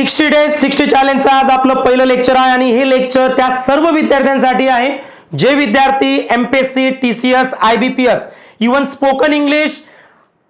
60 days 60 चॅलेंजचं आज आपलं पहिलं लेक्चर आहे आणि हे लेक्चर त्या सर्व विद्यार्थ्यांसाठी आहे जे विद्यार्थी MPSC, TCS, IBPS, even spoken English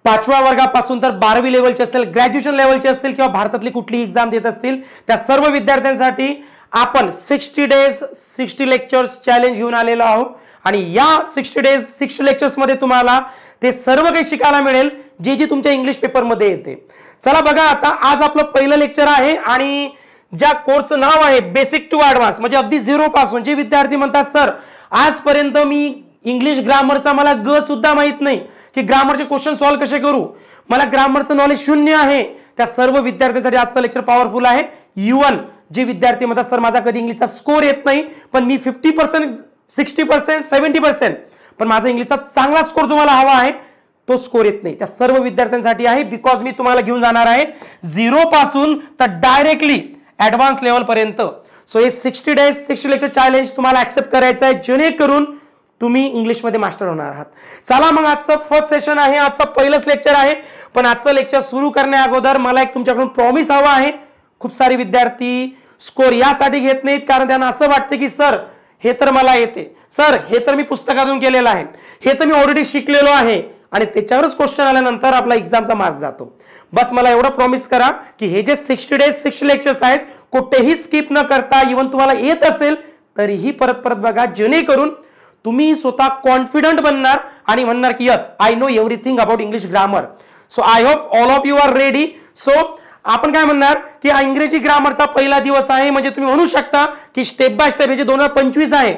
5व्या वर्गापासून तर 12वी लेवलचे असतील, ग्रॅज्युएशन लेवलचे असतील किंवा भारतातली कुठलीही एक्झाम देत असतील त्या सर्व विद्यार्थ्यांसाठी आपण 60 डेज 60 लेक्चर्स चॅलेंज घेऊन आलेलो आहोत आणि या 60 डेज 60 लेक्चर्स मध्ये तुम्हाला ते सर्व काही शिकायला मिळेल जे जे तुमच्या इंग्लिश पेपर मध्ये येते। चला बघा, आता आज आपलं पहिलं लेक्चर आहे आणि ज्या कोर्सचं नाव आहे बेसिक टू ॲडव्हान्स, म्हणजे अगदी झिरो पासून। जे विद्यार्थी म्हणतात सर आजपर्यंत मी इंग्लिश ग्रामरचा मला ग सुद्धा माहित नाही की ग्रामरचे क्वेश्चन सॉल्व्ह कसे करू, मला ग्रामरचं नॉलेज शून्य आहे, त्या सर्व विद्यार्थ्यांसाठी आजचं लेक्चर पॉवरफुल आहे। इवन जे विद्यार्थी म्हणतात सर माझा कधी इंग्लिशचा स्कोर येत नाही पण मी 50%, 60%, 70% पण माझा इंग्लिशचा चांगला स्कोर जो मला हवा आहे तो स्कोर येत नाही, त्या सर्व विद्यार्थ्यांसाठी आहे। बिकॉज मी तुम्हाला घेऊन जाणार आहे झिरो पासून तर डायरेक्टली ॲडव्हान्स लेवल पर्यंत। सो हे 60 डेज 60 लेक्चर चॅलेंज तुम्हाला ऍक्सेप्ट करायचं आहे जेणेकरून तुम्ही इंग्लिश मध्ये मास्टर होणार आहात। चला मग आजचं फर्स्ट सेशन आहे, आजचं पहिलंच लेक्चर आहे। पण आजचं लेक्चर सुरू करण्या अगोदर मला एक तुमच्याकडून प्रॉमिस हवा आहे। खूप सारे विद्यार्थी स्कोर यासाठी घेत नाहीत कारण त्यांना असं वाटतं की सर हे तर मला येते, सर हे तर मी पुस्तकातून केलेलं आहे, हे तर मी ऑलरेडी शिकलेलो आहे आणि त्याच्यावरच क्वेश्चन आल्यानंतर आपला एक्झामचा मार्क जातो। बस मला एवढं प्रॉमिस करा की हे जे 60 डेज 60 लेक्चर्स आहेत कुठेही स्किप न करता, इवन तुम्हाला येत असेल तरीही परत परत बघा जेणेकरून तुम्ही स्वतः कॉन्फिडंट बनणार आणि म्हणणार की yes I know everything about English grammar. So I hope all of you are ready. So आपण काय म्हणणार की हा इंग्रजी ग्रामरचा पहिला दिवस आहे, म्हणजे तुम्ही म्हणू शकता की स्टेप बाय स्टेप हे जे 2025 आहे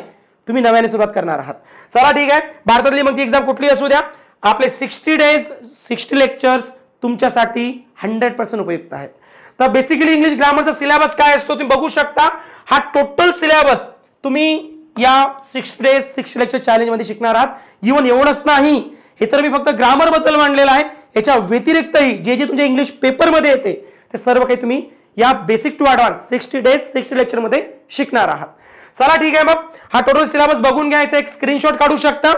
तुम्ही नव्याने सुरुवात करणार आहात। चला ठीक आहे, भारतातली मग ती एक्झाम कुठली असू द्या आपले 60 डेज 60 लेक्चर्स तुमच्यासाठी 100% उपयुक्त आहेत। तर बेसिकली इंग्लिश ग्रामरचा सिलेबस काय असतो तुम्ही बघू शकता। हा टोटल सिलेबस तुम्ही या 60 डेज 60 लेक्चर चॅलेंज मध्ये शिकणार आहात। इवन एवढंच नाही, हे तर मी फक्त ग्रामर बद्दल मांडलेलं आहे, याच्या व्यतिरिक्तही जे जे तुमच्या इंग्लिश पेपर मध्ये येते ते सर्व काही तुम्ही या basic to advance 60 days 60 lecture मध्ये शिकणार आहात। चला ठीक आहे, मग हा टोटल सिलेबस बघून घ्यायचा, एक स्क्रीनशॉट काढू शकता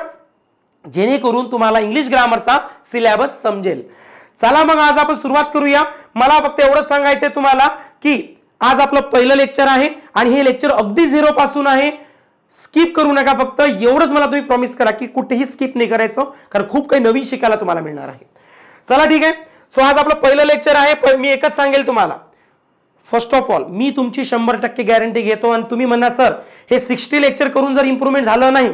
जेणेकरून तुम्हाला इंग्लिश ग्रामरचा सिलेबस समजेल। चला मग आज आपण सुरुवात करूया। मला फक्त एवढंच सांगायचंय तुम्हाला की आज आपलं पहिलं लेक्चर आहे आणि हे लेक्चर अगदी झिरो पासून आहे, स्किप करू नका। फक्त एवढंच मला तुम्ही प्रॉमिस करा की कुठेही स्किप नाही करायचं कारण खूप काही नवीन शिकायला तुम्हाला मिळणार आहे। चला ठीक आहे, सो आज आपलं पहिलं लेक्चर आहे। मी एकच सांगेल तुम्हाला, फर्स्ट ऑफ ऑल मी तुमची 100% गॅरंटी घेतो आणि तुम्ही म्हणा सर हे 60 लेक्चर करून जर इम्प्रूव्हमेंट झालं नाही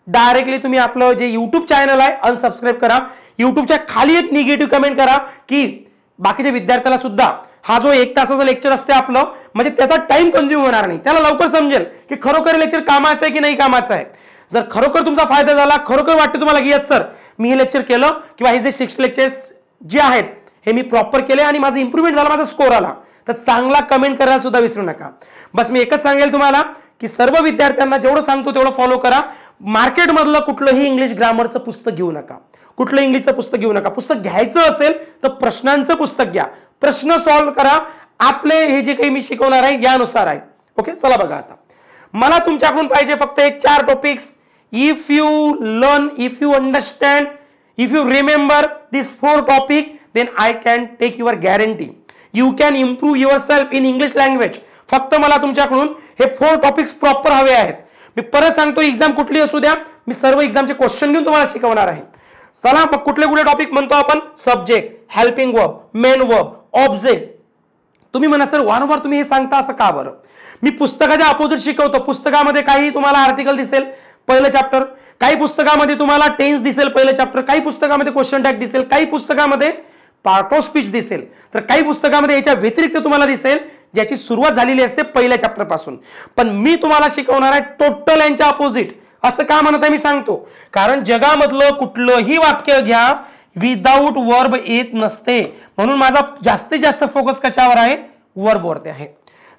डायरेक्टली तुम्ही आपलं जे यूट्यूब चॅनल आहे अनसबस्क्राईब करा। यूट्यूबच्या खाली एक निगेटिव्ह कमेंट करा की बाकीच्या विद्यार्थ्याला सुद्धा हा जो 1 तासाचा लेक्चर असते आपलं म्हणजे त्याचा टाइम कंझ्युम होणार नाही, त्याला लवकर समजेल की खरोखर लेक्चर कामाचं आहे की नाही कामाचं आहे। जर खरोखर तुमचा फायदा झाला, खरोखर वाटतं तुम्हाला की यस सर मी हे लेक्चर केलं किंवा हे जे 60 लेक्चर्स जे आहेत हे मी प्रॉपर केले आणि माझं इम्प्रूव्हमेंट झाला, माझा स्कोर आला, तर चांगला कमेंट करायला सुद्धा विसरू नका। बस मी एकच सांगेल तुम्हाला की सर्व विद्यार्थ्यांना जेवढं सांगतो तेवढं फॉलो करा। मार्केटमधलं कुठलंही इंग्लिश ग्रामरचं पुस्तक घेऊ नका, कुठलं इंग्लिशचं पुस्तक घेऊ नका। पुस्तक घ्यायचं असेल तर प्रश्नांचं पुस्तक घ्या, प्रश्न सॉल्व्ह करा, आपले हे जे काही मी शिकवणार आहे यानुसार आहे। ओके, चला बघा आता मला तुमच्याकडून पाहिजे फक्त एक 4 topics. If you learn, if you understand, if you remember this 4 topic then I can take your guarantee you can improve yourself in English language. फक्त मला तुमच्याकडून हे 4 टॉपिक्स प्रॉपर हवे आहेत। मी परत सांगतो एक्झाम कुठली असू द्या मी सर्व एक्झामचे क्वेश्चन घेऊन तुम्हाला शिकवणार आहे। चला मग कुठले कुठले टॉपिक म्हणतो आपण, subject, helping verb, main verb, object. तुम्ही म्हणा सर वारंवार तुम्ही हे सांगता असं का बरं? मी पुस्तकाच्या अपोजिट शिकवतो। पुस्तकामध्ये काही तुम्हाला आर्टिकल दिसेल पहिलं चॅप्टर, काही पुस्तकामध्ये तुम्हाला टेन्स दिसेल पहिलं चॅप्टर, काही पुस्तकामध्ये क्वेश्चन टॅग दिसेल, काही पुस्तकामध्ये पार्ट ऑफ स्पीच दिसेल, तर काही पुस्तकामध्ये याच्या व्यतिरिक्त तुम्हाला दिसेल ज्याची सुरुवात झालेली असते पहिल्या चॅप्टर पासून। पण मी तुम्हाला शिकवणार आहे टोटल यांच्या अपोजिट। असं का म्हणत आहे मी सांगतो, कारण जगामधलं कुठलंही वाक्य घ्या विदाऊट वर्ब येत नसते, म्हणून माझा जास्तीत जास्त फोकस कशावर आहे, वर्बवरती आहे।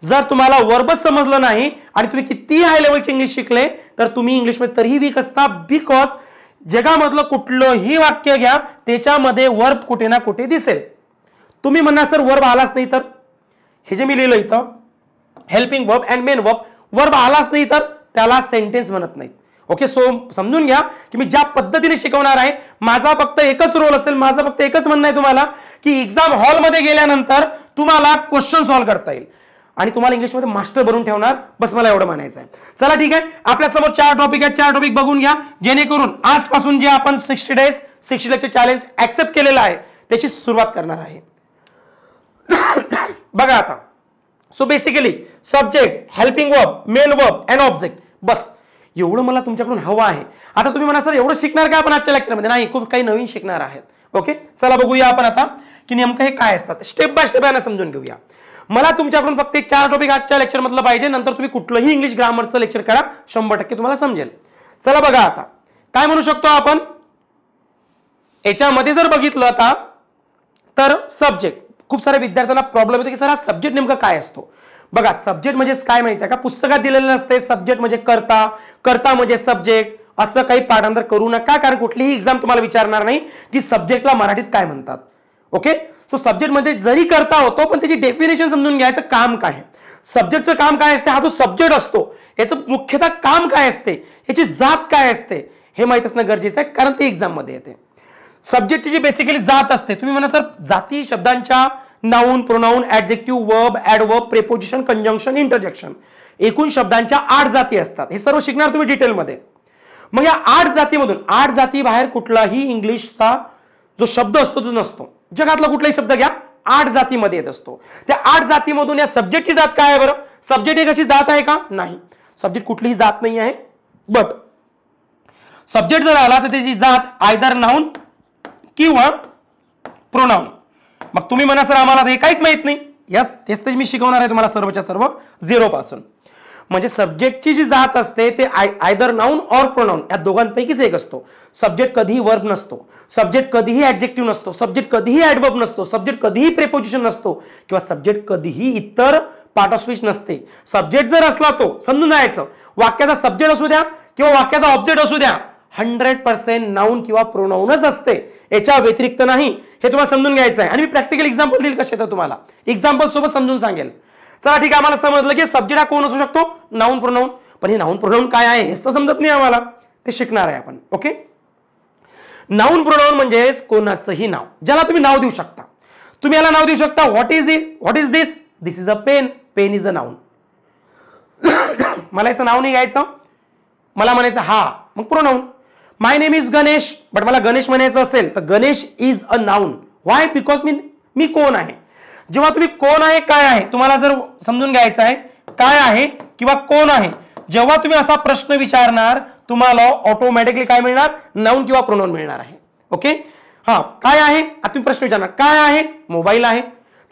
जर तुम्हाला वर्बच समजलं नाही आणि तुम्ही कितीही हाय लेवलचे इंग्लिश शिकले तर तुम्ही इंग्लिशमध्ये तरीही वीक असता, बिकॉज जगामधलं कुठलंही वाक्य घ्या त्याच्यामध्ये वर्ब कुठे ना कुठे दिसेल। तुम्ही म्हणा सर वर्ब आलाच नाही तर, हे जे मी लिहिलं इथं helping verb and main verb, verb आलाच नाही तर त्याला सेंटेन्स म्हणत नाहीत। ओके, सो समजून घ्या की मी ज्या पद्धतीने शिकवणार आहे माझा फक्त एकच रोल असेल, माझं फक्त एकच म्हणणं आहे तुम्हाला की एक्झाम हॉलमध्ये गेल्यानंतर तुम्हाला क्वेश्चन सॉल्व्ह करता येईल आणि तुम्हाला इंग्लिशमध्ये मास्टर बनवून ठेवणार. बस मला एवढं म्हणायचं आहे. चला ठीक आहे, आपल्या समोर 4 टॉपिक आहेत. 4 टॉपिक बघून घ्या, जेणेकरून आजपासून जे आपण 60 डेज 60 लेक्चर चॅलेंज ऍक्सेप्ट केलेलं आहे त्याची सुरुवात करणार आहे. बघा आता, so basically subject, helping verb, main verb and object, बस एवढं मला तुमच्याकडून हवं आहे. आता तुम्ही म्हणा सर एवढं शिकणार का आपण आजच्या लेक्चरमध्ये? नाही, खूप काही नवीन शिकणार आहेत. ओके, चला बघूया आपण आता की नेमकं हे काय असतात. स्टेप बाय स्टेप याला समजून घेऊया. मला तुमच्याकडून फक्त 4 टॉपिक आजच्या लेक्चर मधलं पाहिजे. नंतर तुम्ही कुठलंही इंग्लिश ग्रामरचं लेक्चर करा, 100% तुम्हाला समजेल. चला बघा आता काय म्हणू शकतो आपण याच्यामध्ये. जर बघितलं आता तर सब्जेक्ट, खूप साऱ्या विद्यार्थ्यांना प्रॉब्लेम येतो की सर हा सब्जेक्ट नेमका काय असतो. बघा, सब्जेक्ट म्हणजे काय माहिती आहे का, पुस्तकात दिलेलं नसते. सब्जेक्ट म्हणजे कर्ता, कर्ता म्हणजे सब्जेक्ट, असं काही पाठांतर करू नका, कारण कुठलीही एक्झाम तुम्हाला विचारणार नाही की सब्जेक्टला मराठीत काय म्हणतात. ओके, सो सब्जेक्ट मध्ये जरी करता होतो पण त्याची डेफिनेशन समजून घ्यायचं काम काय आहे. सब्जेक्टचं काम काय असते, हा जो सब्जेक्ट असतो याचं मुख्यतः काम काय असते, याची जात काय असते हे माहित असणं गरजेचं आहे, कारण ते एक्झाम मध्ये येते. सब्जेक्टची जी बेसिकली जात असते, तुम्ही म्हणा सर जाती शब्दांच्या noun, pronoun, adjective, verb, adverb, preposition, conjunction, interjection, एकूण शब्दांच्या 8 जाती असतात. हे सर्व शिकणार तुम्ही डिटेलमध्ये. मग या 8 जातीमधून 8 जाती बाहेर कुठलाही इंग्लिशचा जो शब्द असतो तो नसतो. जगातला कुठलाही शब्द घ्या, 8 जातीमध्ये येत असतो. त्या 8 जातीमधून या सब्जेक्टची जात काय आहे बरं? सब्जेक्ट एक अशी जात आहे का? नाही, सब्जेक्ट कुठलीही जात नाही आहे. बट सब्जेक्ट जर आला तर त्याची जात आयदर नाउन किंवा प्रोनाउन. मग तुम्ही म्हणा सर आम्हाला हे काहीच माहित नाही. यस, तेच ते मी शिकवणार आहे तुम्हाला सर्वच्या सर्व 0 पासून. म्हणजे सब्जेक्टची जी जात असते ते आयदर नाउन ऑर प्रोनाउन या दोघांपैकीच एक असतो. सब्जेक्ट कधीही वर्ब नसतो, सब्जेक्ट कधीही ऍडजेक्टिव्ह नसतो, सब्जेक्ट कधीही ऍडवर्ब नसतो, सब्जेक्ट कधीही प्रेपोजिशन नसतो, किंवा सब्जेक्ट कधीही इतर पार्ट ऑफ स्पीच नसते. सब्जेक्ट जर असला तो समजून जायचं, वाक्याचा सब्जेक्ट असू द्या किंवा वाक्याचा ऑब्जेक्ट असू द्या, 100% नाउन किंवा प्रोनाउनच असते, याच्या व्यतिरिक्त नाही. हे तुम्हाला समजून घ्यायचं आहे. आणि मी प्रॅक्टिकल एक्झाम्पल देईल कसे तर तुम्हाला एक्झाम्पल सोबत समजून सांगेल. चला ठीक आहे, आम्हाला समजलं की सब्जेक्ट हा कोण असू शकतो, नाउन प्रोनाउन. पण हे नाउन प्रोनाउन काय आहे हेच तर समजत नाही आम्हाला, ते शिकणार आहे आपण. ओके, नाउन प्रोनाउन म्हणजे कोणाचंही नाव, ज्याला तुम्ही नाव देऊ शकता. तुम्ही याला नाव देऊ शकता, what is it, what is this, this is a pen, pen is a noun. मला याचं नाव नाही घ्यायचं, मला म्हणायचं हा, मग pronoun. My name is Ganesh, but मला गणेश म्हणायचं असेल तर Ganesh is a noun. Why? Because मी कोण आहे. जेव्हा तुम्ही कोण आहे काय आहे तुम्हाला जर समजून घ्यायचं आहे, काय आहे किंवा कोण आहे, जेव्हा तुम्ही असा प्रश्न विचारणार तुम्हाला ऑटोमॅटिकली काय मिळणार, नाउन किंवा प्रोनाउन मिळणार आहे. ओके, हा काय आहे, आता तुम्ही प्रश्न विचारणार काय आहे, मोबाईल आहे,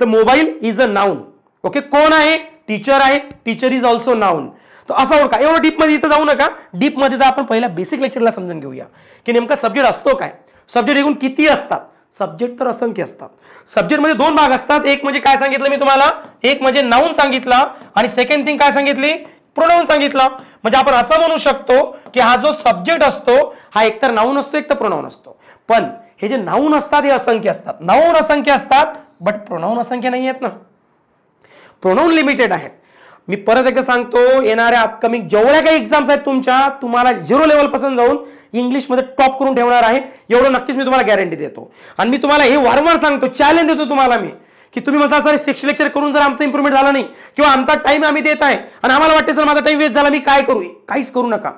तर mobile is a noun. Okay, कोण आहे, टीचर आहे, टीचर इज ऑल्सो नाउन. तर असं ओळखा. एवढं डीप मध्ये इथं जाऊ नका, डीप मध्ये तर आपण पहिल्या बेसिक लेक्चरला समजून घेऊया की नेमका सब्जेक्ट असतो काय, सब्जेक्ट एकूण किती असतात. सब्जेक्ट तर असंख्य असतात. सब्जेक्ट मध्ये 2 भाग असतात. एक म्हणजे काय सांगितलं मी तुम्हाला, एक म्हणजे नाउन सांगितला आणि सेकंड थिंग काय सांगितली, प्रोनाउन सांगितलं. म्हणजे आपण असं म्हणू शकतो की हा जो सब्जेक्ट असतो हा एकतर नाउन असतो एकतर प्रोनाउन असतो. पण हे जे नाउन असतात हे असंख्य असतात. नाउन असंख्य असतात बट प्रोनाउन असंख्य नाही आहेत ना, प्रोनाउन लिमिटेड आहेत. मी परत एकदा सांगतो, येणाऱ्या अपकमिंग जेवढ्या काही एक्झाम्स आहेत तुमच्या, तुम्हाला 0 लेवल पासून जाऊन इंग्लिशमध्ये टॉप करून ठेवणार आहे, एवढं नक्कीच मी तुम्हाला गॅरंटी देतो. आणि मी तुम्हाला हे वारंवार सांगतो, चॅलेंज देतो तुम्हाला मी, की तुम्ही मला सर 6 लेक्चर करून जर आमचं इम्प्रूव्हमेंट झाला नाही किंवा आमचा टाइम आम्ही देत आहे आणि आम्हाला वाटते सर माझा टाइम वेस्ट झाला, मी काय करू, काहीच करू नका.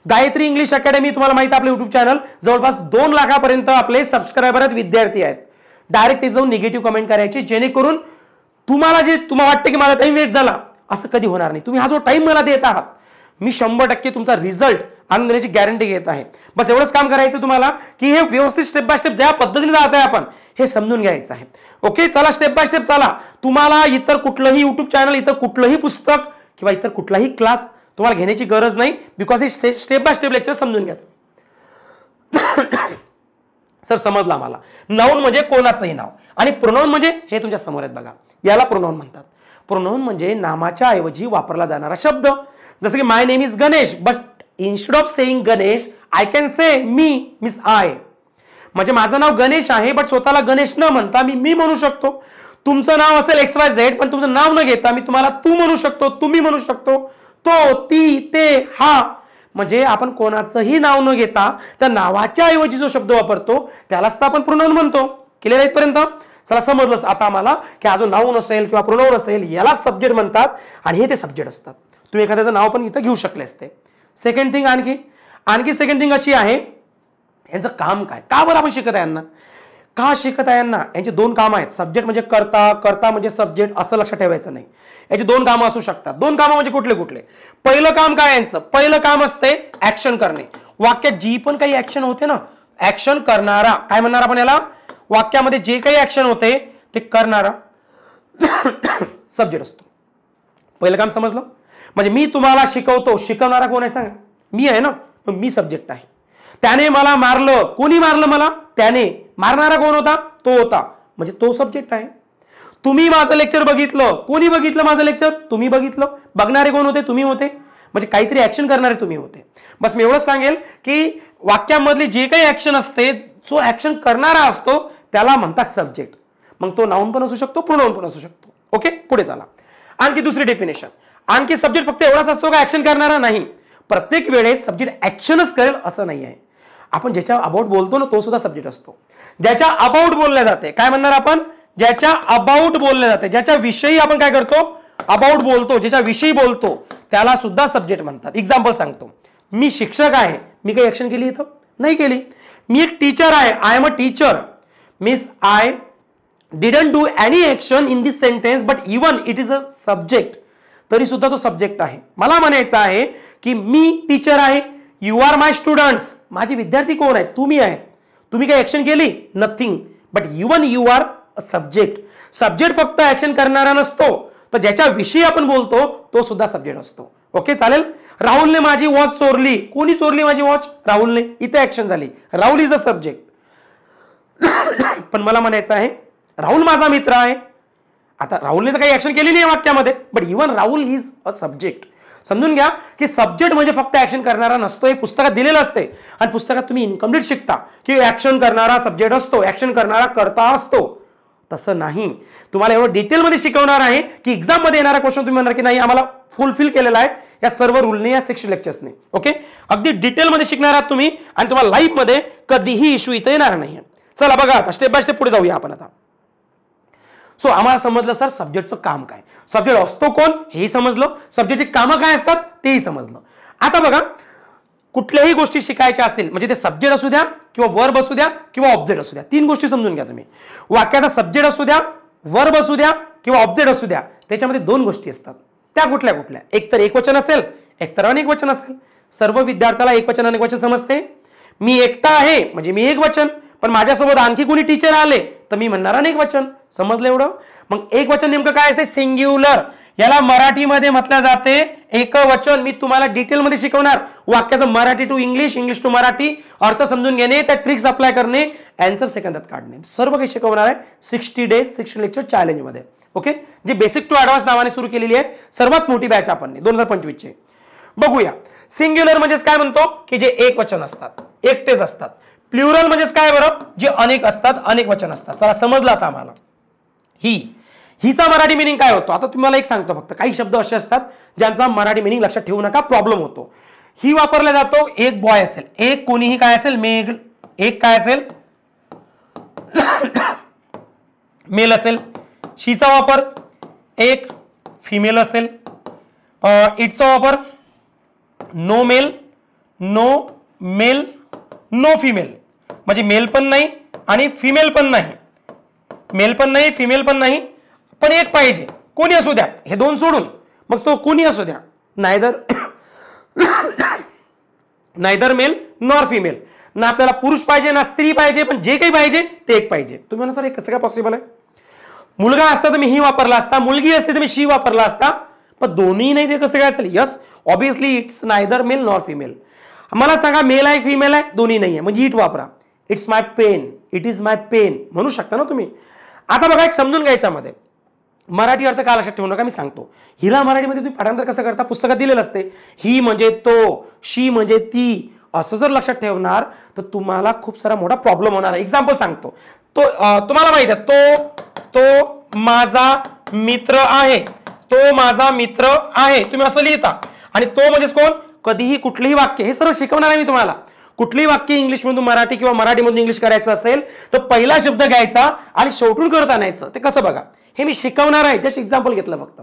गायत्री इंग्लिश अकॅडमी तुम्हाला माहिती आहे, आपलं युट्यूब चॅनल जवळपास 2 लाखापर्यंत आपले सबस्क्रायबर आहेत, विद्यार्थी आहेत. डायरेक्ट ते जाऊन निगेटिव्ह कमेंट करायची, जेणेकरून तुम्हाला वाटतं की माझा टाइम वेस्ट झाला असं कधी होणार नाही. तुम्ही हा जो टाइम मला देत आहात, मी 100% तुमचा रिझल्ट आणून देण्याची गॅरंटी घेत आहे. बस एवढंच काम करायचं तुम्हाला की हे व्यवस्थित स्टेप बाय स्टेप ज्या पद्धतीने जात आहे आपण हे समजून घ्यायचं आहे. ओके, चला स्टेप बाय स्टेप चला. तुम्हाला इतर कुठलंही युट्यूब चॅनल, इतर कुठलंही पुस्तक किंवा इतर कुठलाही क्लास तुम्हाला घेण्याची गरज नाही, बिकॉज हे स्टेप बाय स्टेप लेक्चर समजून घ्या. सर समजलं आम्हाला. नाउन म्हणजे कोणाचंही नाव आणि प्रोनाउन म्हणजे हे तुमच्या समोर आहेत बघा, याला प्रोनाउन म्हणतात. प्रोनाउन म्हणजे नामाच्या ऐवजी वापरला जाणारा शब्द. जसं की my name is Ganesh, but instead of saying Ganesh I can say me, means I. म्हणजे माझं नाव गणेश आहे बट स्वतःला गणेश न म्हणता मी म्हणू शकतो. तुमचं नाव असेल XYZ पण तुमचं नाव न घेता मी तुम्हाला तू म्हणू शकतो, तुम्ही म्हणू शकतो, तो, ती, ते, हा. म्हणजे आपण कोणाचंही नाव न घेता त्या नावाच्या ऐवजी जो शब्द वापरतो त्यालाच तर आपण प्रोनाउन म्हणतो. क्लिअर आहे इथपर्यंत? चला समजलं आता आम्हाला की हा जो नाऊन असेल किंवा प्रोनाऊन असेल याला सब्जेक्ट म्हणतात आणि हे ते सब्जेक्ट असतात. तुम्ही एखाद्याचं नाव पण इथं घेऊ शकले असते. सेकंड थिंग आणखी सेकंड थिंग अशी आहे, यांचं काम काय, का बरं आपण शिकत आहे यांना, का शिकत आहे यांना. यांचे दोन काम आहेत. सब्जेक्ट म्हणजे कर्ता, कर्ता म्हणजे सब्जेक्ट, असं लक्षात ठेवायचं नाही. याची दोन कामं असू शकतात. दोन कामं म्हणजे कुठले कुठले. पहिलं काम काय यांचं, पहिलं काम असते ऍक्शन करणे. वाक्यात जी पण काही ऍक्शन होते ना, ऍक्शन करणारा काय म्हणणार आपण याला, वाक्यामध्ये जे काही ऍक्शन होते ते करणारा सब्जेक्ट असतो. पहिलं काम समजलं. म्हणजे मी तुम्हाला शिकवतो, शिकवणारा कोण आहे सांगा, मी आहे ना, मग मी सब्जेक्ट आहे. त्याने मला मारलं, कोणी मारलं मला, त्याने. मारणारा कोण होता, तो होता, म्हणजे तो सब्जेक्ट आहे. तुम्ही माझं लेक्चर बघितलं, कोणी बघितलं माझं लेक्चर, तुम्ही बघितलं. बघणारे कोण होते, तुम्ही होते, म्हणजे काहीतरी ऍक्शन करणारे तुम्ही होते. बस मी एवढंच सांगेल की वाक्यामधली जे काही ऍक्शन असते, जो ऍक्शन करणारा असतो त्याला म्हणतात सब्जेक्ट. मग तो नाऊन पण असू शकतो, प्रोनाऊन पण असू शकतो. ओके, पुढे चला. आणखी दुसरी डेफिनेशन. आणखी सब्जेक्ट फक्त एवढाच असतो का ऍक्शन करणारा, नाही. प्रत्येक वेळेस सब्जेक्ट ऍक्शनच करेल असं नाही आहे. आपण ज्याच्या अबाउट बोलतो ना, तो सुद्धा सब्जेक्ट असतो. ज्याच्या अबाउट बोलले जाते, काय म्हणणार आपण, ज्याच्या अबाउट बोलले जाते, ज्याच्या विषयी आपण काय करतो, अबाउट बोलतो, ज्याच्या विषयी बोलतो, त्याला सुद्धा सब्जेक्ट म्हणतात. एक्झाम्पल सांगतो. मी शिक्षक आहे, मी काही ऍक्शन केली इथं, नाही केली. मी एक टीचर आहे, I am a teacher, means I didn't do any action in this sentence but even it is a subject, तरी सुद्धा तो सब्जेक्ट आहे. मला म्हणायचं आहे की मी टीचर आहे, यू आर माय स्टुडंट्स, माझे विद्यार्थी कोण आहेत, तुम्ही आहेत. तुम्ही काही ऍक्शन केली, nothing, but even you are a subject. Subject फक्त ऍक्शन करणारा नसतो, तर ज्याच्या विषयी आपण बोलतो तो सुद्धा सब्जेक्ट असतो. ओके, चालेल. राहुलने माझी वॉच चोरली, कोणी चोरली माझी वॉच, राहुलने. इथे ऍक्शन झाली, राहुल इज अ सब्जेक्ट. पण मला म्हणायचं आहे राहुल माझा मित्र आहे. आता राहुलने तर काही ऍक्शन केली नाही वाक्यामध्ये, but even Rahul is a subject. समजून घ्या की सब्जेक्ट म्हणजे फक्त ऍक्शन करणारा नसतो, हे पुस्तकात दिलेलं असते. आणि पुस्तकात तुम्ही इनकम्प्लीट शिकता की ऍक्शन करणारा सब्जेक्ट असतो, ऍक्शन करणारा कर्ता असतो. तसं नाही. तुम्हाला एवढं डिटेलमध्ये शिकवणार आहे की एक्झाम मध्ये येणारा क्वेश्चन तुम्ही म्हणणार की नाही आम्हाला फुलफिल केलेला आहे या सर्व रूलने, या 6 लेक्चर्सने. ओके, अगदी डिटेलमध्ये शिकणार आहात तुम्ही आणि तुम्हाला लाईव्ह मध्ये कधीही इश्यू इथं येणार नाही. चला बघा आता स्टेप बाय स्टेप पुढे जाऊया आपण आता. सो आम्हाला समजलं सर सब्जेक्टचं काम काय, सब्जेक्ट असतो कोण हेही समजलं, सब्जेक्टची कामं काय असतात तेही समजलं. आता बघा कुठल्याही गोष्टी शिकायच्या असतील, म्हणजे ते सब्जेक्ट असू द्या किंवा वर्ब असू द्या किंवा ऑब्जेक्ट असू द्या, 3 गोष्टी समजून घ्या तुम्ही. वाक्याचा सब्जेक्ट असू द्या, वर्ब असू द्या किंवा ऑब्जेक्ट असू द्या, त्याच्यामध्ये 2 गोष्टी असतात. त्या कुठल्या कुठल्या, एक तर एकवचन असेल, एक तर अनेक वचन असेल. सर्व विद्यार्थ्याला एकवचन अनेक वचन समजते. मी एकटा आहे म्हणजे मी एक वचन, पण माझ्यासोबत आणखी कोणी टीचर आले तर मी म्हणणार अनेक वचन. समजलं एवढं. मग एक वचन नेमकं काय असते, सिंग्युलर. याला मराठीमध्ये म्हटलं जाते एकवचन. मी तुम्हाला डिटेलमध्ये शिकवणार वाक्याचं Marathi to English, English to Marathi, अर्थ समजून घेणे, त्या ट्रिक्स अप्लाय करणे, आन्सर सेकंदात काढणे, सर्व काही शिकवणार आहे 60 डेज 60 लेक्चर चॅलेंज मध्ये. ओके, जे बेसिक टू ऍडव्हान्स नावाने सुरू केलेली आहे, सर्वात मोठी बॅच आपण 2025 ची. बघूया सिंग्युलर म्हणजेच काय म्हणतो की जे एक वचन असतात, एकटेच असतात. प्लुरल म्हणजेच काय बरं, जे अनेक असतात, अनेक वचन असतात. चला समजलं आता आम्हाला. हिचा मराठी मिनिंग काय होतो. आता तुम्हाला एक सांगतो, फक्त काही शब्द असे असतात ज्यांचा मराठी मिनिंग लक्षात ठेवू नका, प्रॉब्लेम होतो. ही वापरला जातो, एक बॉय असेल, एक कोणीही काय असेल, मेल, एक काय असेल मेल असेल. शीचा वापर एक फिमेल असेल. इटचा वापर no male, no male, no female, म्हणजे मेल पण नाही आणि फिमेल पण नाही, मेल पण नाही फिमेल पण नाही, पण एक पाहिजे, कोणी असू द्या, हे 2 सोडून मग तो कोणी असू द्या, नायदर मेल नॉर फिमेल. ना आपल्याला पुरुष पाहिजे ना स्त्री पाहिजे, पण जे काही पाहिजे ते एक पाहिजे. तुम्ही म्हणा सर हे कसं काय पॉसिबल आहे. मुलगा असता तर मी ही वापरला असता, मुलगी असते तर मी शी वापरला असता, पण दोन्ही नाही ते कसं काय असेल. Yes, obviously it's neither male nor female. मला सांगा मेल आहे फिमेल आहे, दोन्ही नाही आहे, म्हणजे इट वापरा. It's my pen, it is my pen म्हणू शकता ना तुम्ही. आता बघा एक समजून घ्यायच्यामध्ये मराठी अर्थ का लक्षात ठेवू नका, मी सांगतो. हिला मराठीमध्ये तुम्ही पाठांतर कसं करता, पुस्तकात दिलेलं असते. ही म्हणजे तो, शी म्हणजे ती, असं जर लक्षात ठेवणार तर तुम्हाला खूप सारा मोठा प्रॉब्लेम होणार आहे. एक्झाम्पल सांगतो. तो तुम्हाला माहित आहे, तो माझा मित्र आहे, तो माझा मित्र आहे, तुम्ही असं लिहिता. आणि तो म्हणजेच कोण, कधीही कुठलेही वाक्य, हे सर्व शिकवणार आहे मी तुम्हाला. कुठलीही वाक्य इंग्लिशमधून मराठी किंवा मराठीमधून इंग्लिश करायचं असेल तर पहिला शब्द घ्यायचा आणि शेवटून करत आणायचं. ते कसं बघा, हे मी शिकवणार आहे. जस्ट एक्झाम्पल घेतलं फक्त.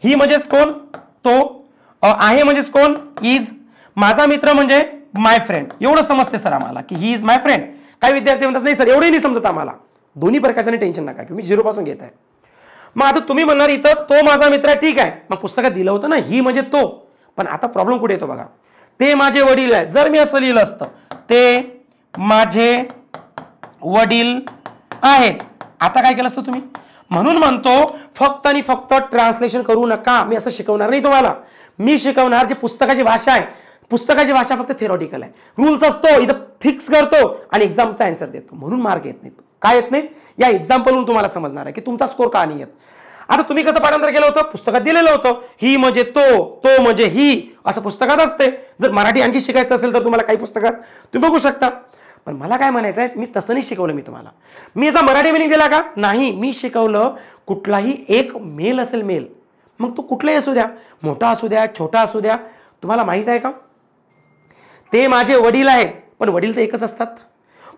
ही म्हणजेच कोण, तो. आहे म्हणजेच कोण, इज. माझा मित्र म्हणजे माय फ्रेंड. एवढं समजते सर आम्हाला की ही इज माय फ्रेंड. काही विद्यार्थी म्हणतात नाही सर एवढंही नाही समजत आम्हाला. दोन्ही प्रकाशाने टेन्शन नका की मी 0 पासून घेत आहे. मग आता तुम्ही म्हणणार इथं तो माझा मित्र आहे, ठीक आहे, मग पुस्तकात दिलं होतं ना ही म्हणजे तो. पण आता प्रॉब्लेम कुठे येतो बघा, ते माझे वडील आहेत. जर मी असं लिहिलं असतं ते माझे वडील आहेत, आता काय केलं असतं तुम्ही. म्हणून म्हणतो फक्त आणि फक्त ट्रान्सलेशन करू नका. मी असं शिकवणार नाही तुम्हाला. मी शिकवणार जी पुस्तकाची भाषा आहे. पुस्तकाची भाषा फक्त थेरॉटिकल आहे. रूल्स असतो इथं फिक्स करतो आणि एक्झामचा आन्सर देतो. म्हणून मार्क येत नाहीत. काय येत नाहीत, या एक्झाम्पलवरून तुम्हाला समजणार आहे की तुमचा स्कोर का नाही येत. आता तुम्ही कसं पाठांतर केलं होतं, पुस्तकात दिलेलं होतं ही म्हणजे तो, तो म्हणजे ही, असं पुस्तकात असते. जर मराठी आणखी शिकायचं असेल तर तुम्हाला काही पुस्तकात तुम्ही बघू शकता. पण मला काय म्हणायचं आहे, मी तसं नाही शिकवलं. मी तुम्हाला मी याचा मराठी मिनिंग दिला का नाही. मी शिकवलं कुठलाही एक मेल असेल, मेल, मग तो कुठलाही असू द्या, मोठा असू द्या, छोटा असू द्या. तुम्हाला माहित आहे का, ते माझे वडील आहेत, पण वडील तर एकच असतात.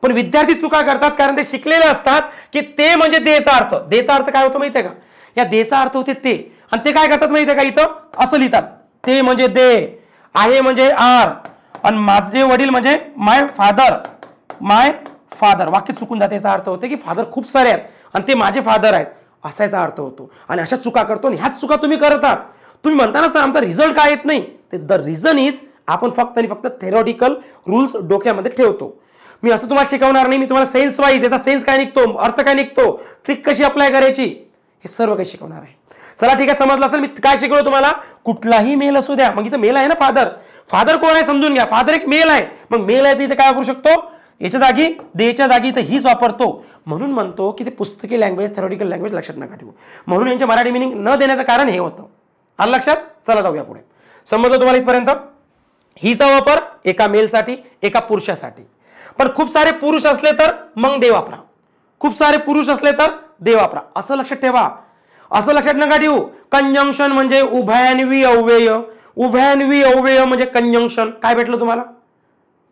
पण विद्यार्थी चुका करतात कारण ते शिकलेले असतात की ते म्हणजे देचा अर्थ. देचा अर्थ काय होतो माहिती आहे का, या देचा अर्थ होते ते. आणि ते काय करतात माहिती आहे का, इथं असं लिहितात ते म्हणजे दे, आहे म्हणजे आर, आणि माझे वडील म्हणजे माय फादर. माय फादर वाक्य चुकून जाते. याचा अर्थ होते की फादर खूप सारे आहेत आणि ते माझे फादर आहेत, असा याचा अर्थ होतो. आणि अशा चुका करतो आणि ह्याच चुका तुम्ही करतात. तुम्ही म्हणता ना सर आमचा रिझल्ट काय येत नाही, ते द रिझन इज आपण फक्त आणि फक्त थेरॉटिकल रूल्स डोक्यामध्ये ठेवतो. मी असं तुम्हाला शिकवणार नाही. मी तुम्हाला सेन्स वाईज याचा सेन्स काय निघतो, अर्थ काय निघतो, ट्रिक कशी अप्लाय करायची, हे सर्व काही शिकवणार आहे. चला ठीक आहे, समजलं असेल. मी काय शिकवलं तुम्हाला, कुठलाही मेल असू द्या. मग इथं मेल आहे ना, फादर. फादर कोण आहे समजून घ्या. फादर एक मेल आहे. मग मेल आहे तर इथे काय वापरू शकतो, याच्या जागी देच्या जागी तर हीच वापरतो. म्हणून म्हणतो की ते पुस्तकी लँग्वेज, थेरॉटिकल लँग्वेज लक्षात नका ठेवू. म्हणून यांचे मराठी मिनिंग न देण्याचं कारण हे होतं. आलं लक्षात. चला जाऊया पुढे. समजलं तुम्हाला इथपर्यंत. हीचा वापर एका मेलसाठी, एका पुरुषासाठी. पण खूप सारे पुरुष असले तर मग दे वापरा. खूप सारे पुरुष असले तर दे वापरा. असं लक्षात ठेवा. असं लक्षात नका ठेवू. कंजंक्शन म्हणजे उभयान्वी अव्यय. उभयान्वी अव्यय म्हणजे कंजंक्शन. काय भेटलं तुम्हाला,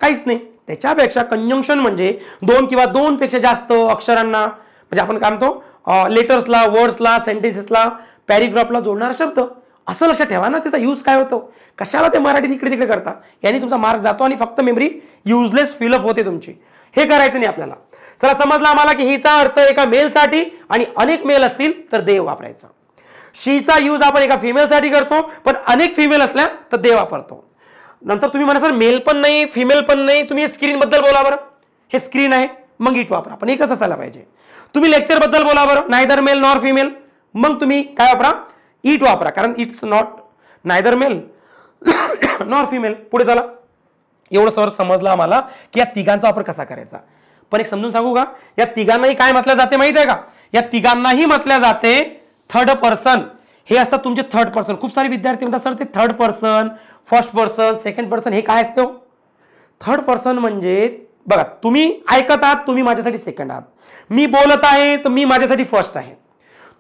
काहीच नाही. त्याच्यापेक्षा कंजंक्शन म्हणजे दोन किंवा दोन पेक्षा जास्त अक्षरांना, म्हणजे आपण काय म्हणतो लेटर्सला, वर्ड्सला, सेंटेन्सेसला, पॅरिग्राफला जोडणारा शब्द. असं लक्षात ठेवा ना, त्याचा यूज काय होतो. कशाला ते मराठीत इकडे तिकडे करता, याने तुमचा मार्क जातो आणि फक्त मेमरी युजलेस फिलअप होते तुमची. हे करायचं नाही आपल्याला. चला समजलं आम्हाला की हिचा अर्थ एका मेलसाठी आणि अनेक मेल असतील तर दे वापरायचा. शीचा यूज आपण एका फिमेलसाठी करतो, पण अनेक फिमेल असल्या तर दे वापरतो. नंतर तुम्ही म्हणा सर मेल पण नाही फिमेल पण नाही, तुम्ही स्क्रीन बद्दल बोला बरं. हे स्क्रीन आहे मग इट वापरा, पण एकच असायला पाहिजे. तुम्ही लेक्चर बद्दल बोला बरं, नायदर मेल नॉर फिमेल, मग तुम्ही काय वापरा, इट वापरा, कारण it's not neither male nor female. पुढे चला. एवढं सर समजलं आम्हाला की या तिघांचा वापर कसा करायचा. पण एक समजून सांगू का, या तिघांनाही काय म्हटलं जाते माहिती आहे का, या तिघांनाही म्हटलं जाते थर्ड पर्सन. हे असतात तुमचे थर्ड पर्सन. खूप सारे विद्यार्थी म्हणतात सर ते third person, first person, second person, हे काय असतं. थर्ड पर्सन म्हणजे बघा, तुम्ही ऐकत आहात, तुम्ही माझ्यासाठी सेकंड आहात. मी बोलत आहे तर मी माझ्यासाठी फर्स्ट आहे.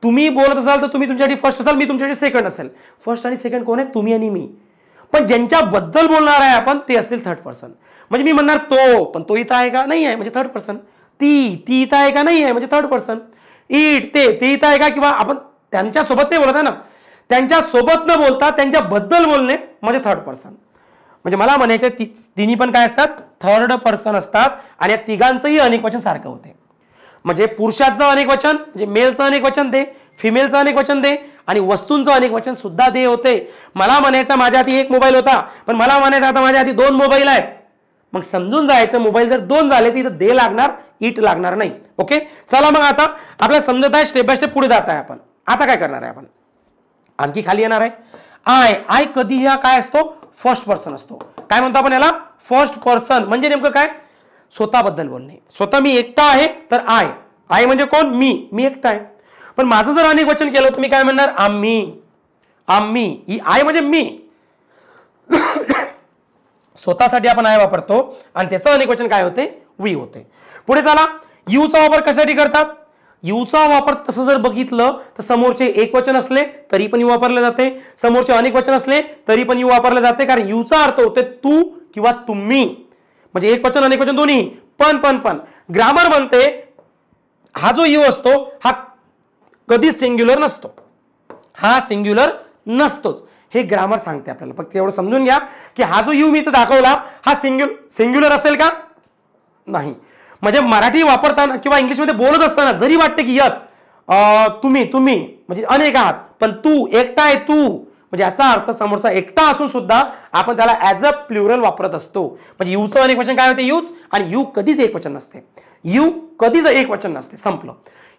तुम्ही बोलत असाल तर तुम्ही तुमच्यासाठी फर्स्ट असाल, मी तुमच्यासाठी सेकंड असेल. फर्स्ट आणि सेकंड कोण आहे, तुम्ही आणि मी. पण ज्यांच्याबद्दल बोलणार आहे आपण ते असतील थर्ड पर्सन. म्हणजे मी म्हणणार तो, पण तो इथं आहे का, नाही आहे, म्हणजे थर्ड पर्सन. ती इथं आहे का, नाही आहे, म्हणजे थर्ड पर्सन. इट ते इथं आहे का, किंवा आपण त्यांच्यासोबत नाही बोलत आहे ना, त्यांच्यासोबत न बोलता त्यांच्याबद्दल बोलणे म्हणजे थर्ड पर्सन. म्हणजे मला म्हणायचं तिन्ही पण काय असतात, थर्ड पर्सन असतात. आणि या तिघांचंही अनेक वचन सारखं होते. म्हणजे पुरुषाचं अनेक वचन म्हणजे मेलचं अनेक वचन दे, फिमेलचं अनेक वचन दे, आणि वस्तूंचं अनेक वचन सुद्धा दे होते. मला म्हणायचं माझ्या हाती एक मोबाईल होता, पण मला म्हणायचं आता माझ्या हाती 2 मोबाईल आहेत. मग समजून जायचं, मोबाईल जर 2 झाले तर इथं दे लागणार, इट लागणार नाही. ओके, चला मग आता आपल्याला समजत आहे, स्टेप बाय स्टेप पुढे जात आहे आपण. आता काय करणार आहे आपण, आणखी खाली येणार आहे. आय कधी हा काय असतो, फर्स्ट पर्सन असतो. काय म्हणतो आपण याला, फर्स्ट पर्सन. म्हणजे नेमकं काय, स्वतःबद्दल बोलणे. स्वतः मी एकटा आहे तर आय म्हणजे कोण, मी एकटा आहे. पण माझं जर अनेक वचन केलं तुम्ही काय म्हणणार, आम्ही. ही आय म्हणजे मी. स्वतःसाठी आपण आय वापरतो आणि त्याचं अनेक वचन काय होते, वी होते. पुढे चला. यूचा वापर कशासाठी करतात. यूचा वापर तसं जर बघितलं तर समोरचे एक वचन असले तरी पण यू वापरले जाते, समोरचे अनेक वचन असले तरी पण यू वापरले जाते. कारण यूचा अर्थ होते तू किंवा तुम्ही. म्हणजे एक वचन अनेक वचन दोन्ही. पण ग्रामर म्हणते हा जो यू असतो हा कधी सिंग्युलर नसतो, हा सिंग्युलर नसतोच. हे ग्रामर सांगते आपल्याला. फक्त एवढं समजून घ्या की हा जो यू मी इथं दाखवला हा सिंग्युलर असेल का? नाही. म्हणजे मराठी वापरताना किंवा इंग्लिशमध्ये बोलत असताना जरी वाटते की यस तुम्ही म्हणजे अनेक आहात, पण तू एकटा आहे तू, म्हणजे याचा अर्थ समोरचा एकटा असून सुद्धा आपण त्याला ऍज अ प्लुरल वापरत असतो. म्हणजे यूचं अनेक वचन काय होते? यूज. आणि यू कधीच एक वचन नसते, यू कधीच एक वचन नसते. संपलं.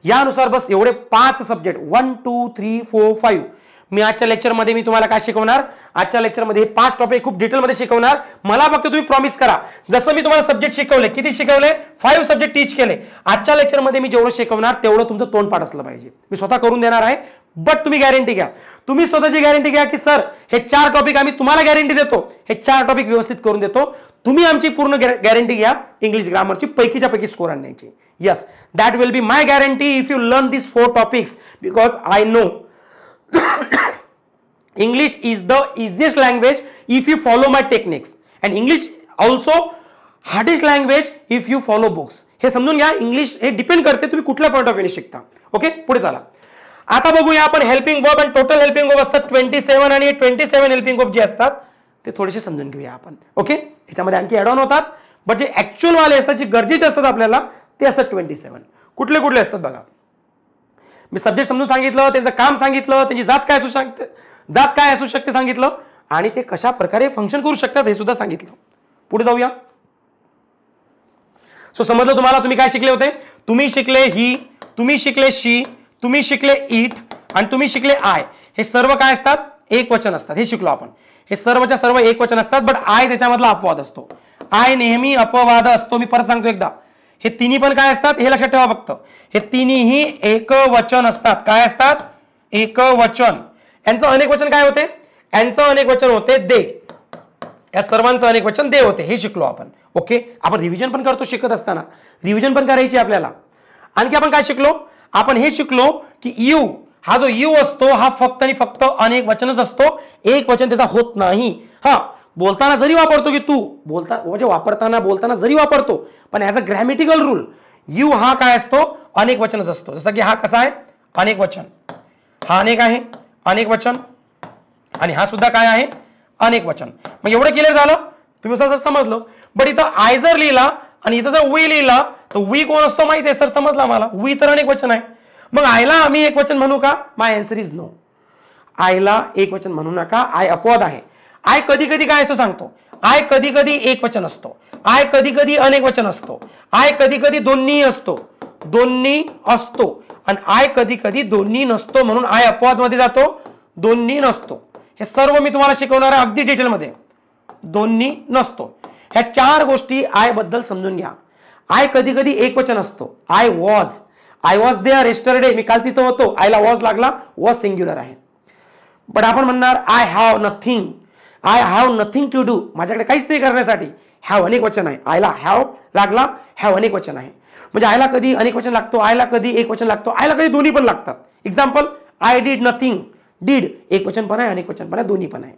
यानुसार बस एवढे 5 सब्जेक्ट 1 2 3 4 5 मी आजच्या लेक्चरमध्ये मी तुम्हाला काय शिकवणार? आजच्या लेक्चरमध्ये 5 टॉपिक खूप डिटेलमध्ये शिकवणार. मला फक्त तुम्ही प्रॉमिस करा, जसं मी तुम्हाला सब्जेक्ट शिकवले, किती शिकवले? 5 सब्जेक्ट टीच केले. आजच्या लेक्चरमध्ये मी जेवढं शिकवणार तेवढं तुमचं तोंडपाठ असलं पाहिजे. मी स्वतः करून देणार आहे, बट तुम्ही गॅरंटी घ्या, तुम्ही स्वतःची गॅरंटी घ्या की सर हे 4 टॉपिक आम्ही तुम्हाला गॅरंटी देतो, हे 4 टॉपिक व्यवस्थित करून देतो. तुम्ही आमची पूर्ण गॅरंटी घ्या इंग्लिश ग्रामरची पैकीच्या पैकी स्कोर आणण्याची. Yes, that will be my guarantee if you learn this 4 topics, because I know English is the easiest language if you follow my techniques, and English also hardest language if you follow books. हे समजून घ्या. English हे depend करते तुम्ही कुठल्या point of view शिकता. Okay, पुढे चला. आता बघूया आपण हेल्पिंग वर्ब आणि टोटल हेल्पिंग वर्ब असतात 27, आणि 27 हेल्पिंग वर्ब जे असतात ते थोडेसे समजून घेऊया आपण. ओके, याच्यामध्ये आणखी ऍड ऑन होतात, बट जे ऍक्च्युअल वाले असतात जे गरजेचे असतात आपल्याला ते असतात 27. कुठले कुठले असतात बघा. मी सब्जेक्ट समजून सांगितलं, त्याचं काम सांगितलं, त्याची जात काय असू शकते सांगितलं, आणि ते कशा प्रकारे फंक्शन करू शकतात हे सुद्धा सांगितलं. पुढे जाऊया. सो समजलं तुम्हाला? तुम्ही काय शिकले होते? तुम्ही शिकले ही, तुम्ही शिकले शी, तुम्ही शिकले इट, आणि तुम्ही शिकले आय. हे सर्व काय असतात? एक वचन असतात. हे शिकलो आपण. हे सर्वच्या सर्व एक वचन असतात, बट आय त्याच्यामधला अपवाद असतो. आय नेहमी अपवाद असतो. मी परत सांगतो एकदा, हे तिन्ही पण काय असतात हे लक्षात ठेवा. फक्त हे तिन्ही एक वचन असतात. काय असतात? एक वचन. यांचं अनेक वचन काय होते? यांचं अनेक वचन होते दे. या सर्वांचं अनेक वचन दे होते. हे शिकलो आपण. ओके, आपण रिव्हिजन पण करतो शिकत असताना, रिव्हिजन पण करायची आपल्याला. आणखी आपण काय शिकलो? आपण हे शिकलो की यू, हा जो यू असतो हा फक्त आणि फक्त अनेक वचनच असतो, एक वचन त्याचा होत नाही. हा, बोलताना जरी वापरतो की तू, म्हणजे वापरताना बोलताना जरी वापरतो, पण as a grammatical rule you हा काय असतो? अनेक वचनच असतो. जसं की हा कसा आहे? अनेक वचन. हा अनेक आहे, अनेक वचन, आणि हा सुद्धा काय आहे? अनेक वचन. मग एवढं क्लिअर झालं? तुम्ही असं समजलं. बट इथं आय जर लिहिला आणि इथं जर वी लिहिला तर वी कोण असतो माहिती आहे? सर समजला मला, वी तर अनेक वचन आहे. मग आयला आम्ही एक वचन म्हणू का? माय आन्सर इज नो. आयला एक वचन म्हणू नका. आय अपवाद आहे. आय कधी कधी काय असतो सांगतो. आय कधी कधी एक वचन असतो, आय कधी कधी अनेक वचन असतो, आय कधी कधी दोन्ही असतो, आणि आय कधी कधी दोन्ही नसतो. म्हणून आय अपवाद मध्ये जातो, दोन्ही नसतो. हे सर्व मी तुम्हाला शिकवणार आहे अगदी डिटेलमध्ये. दोन्ही नसतो, ह्या 4 गोष्टी आय बद्दल समजून घ्या. आय कधी कधी एक वचन असतो. आय वॉज देअर येस्टरडे, मी काल तिथं होतो. आयला वॉज लागला, वॉज सिंग्युलर आहे. बट आपण म्हणणार I have nothing to do, माझ्याकडे काहीच नाही करण्यासाठी. हॅव अनेक वचन आहे. आयला हॅव लागला, हॅव अनेक वचन आहे. म्हणजे आयला कधी अनेक वचन लागतो, आयला कधी एक वचन लागतो, आयला कधी दोन्ही पण लागतात. Example, I did nothing. Did एक वचन पण आहे, अनेक वचन पण आहे, दोन्ही पण आहे.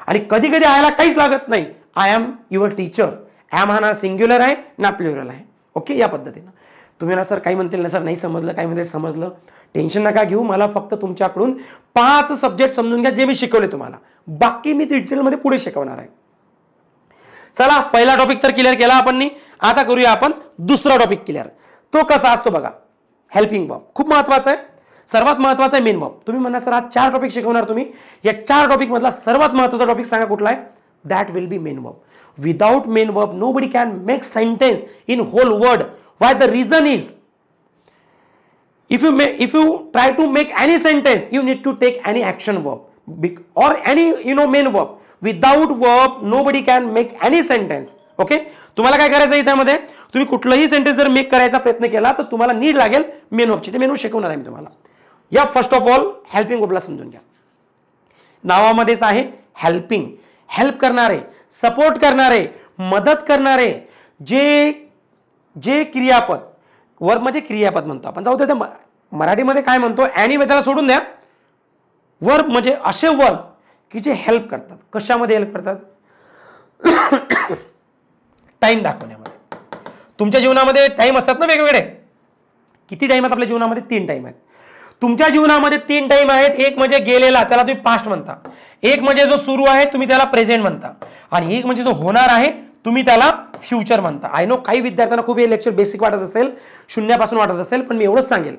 आणि कधी कधी आयला काहीच लागत नाही. I am your teacher. Am हा ना सिंग्युलर आहे ना प्लुरल आहे. ओके, या पद्धतीनं. तुम्ही ना सर काही म्हणतील ना सर नाही समजलं, काही म्हणतील समजलं, टेन्शन नका घेऊ. मला फक्त तुमच्याकडून 5 सब्जेक्ट समजून घ्या जे मी शिकवले तुम्हाला. बाकी मी डिटेलमध्ये पुढे शिकवणार आहे. चला, पहिला टॉपिक तर क्लिअर केला आपण. आता करूया आपण दुसरा टॉपिक क्लिअर. तो कसा असतो बघा. हेल्पिंग वर्ब खूप महत्वाचा आहे. सर्वात महत्वाचा आहे मेन वर्ब. तुम्ही म्हणा सर आज 4 टॉपिक शिकवणार तुम्ही, या 4 टॉपिक मधला सर्वात महत्वाचा टॉपिक सांगा कुठला आहे? That will be main verb. Without main verb nobody can make sentence in whole word. Why? The reason is, if you try to make any sentence, you need to take any action verb or any main verb. Without verb, nobody can make any sentence. Okay? तुम्हाला काय करायचं याच्यामध्ये? तुम्ही कुठलाही sentence जर make करायचा प्रयत्न केला तर तुम्हाला नीड लागेल मेन वर्बची. ते मेन वर्ब शिकवणार आहे मी तुम्हाला. या फर्स्ट ऑफ ऑल हेल्पिंग वर्बला समजून घ्या. नावामध्येच आहे हेल्पिंग. हेल्प करणारे, सपोर्ट करणारे, मदत करणारे, जे क्रियापद, वर्ब म्हणजे क्रियापद म्हणतो आपण. जाऊ दे, मराठीमध्ये काय म्हणतो? ॲनी त्याला सोडून द्या. वर्ब म्हणजे असे वर्ब की जे हेल्प करतात. कशामध्ये हेल्प करतात? टाइम दाखवण्यामध्ये. तुमच्या जीवनामध्ये टाइम असतात ना वेगवेगळे. किती टाइम आहेत आपल्या जीवनामध्ये? 3 टाइम आहेत. तुमच्या जीवनामध्ये 3 टाइम आहेत. एक म्हणजे गेलेला, त्याला तुम्ही पास्ट म्हणता. एक म्हणजे जो सुरू आहे, तुम्ही त्याला प्रेझेंट म्हणता. आणि एक म्हणजे जो होणार आहे, तुम्ही त्याला फ्युचर म्हणता. आय नो काही विद्यार्थ्यांना खूप हे लेक्चर बेसिक वाटत असेल, शून्यापासून वाटत असेल, पण मी एवढंच सांगेल,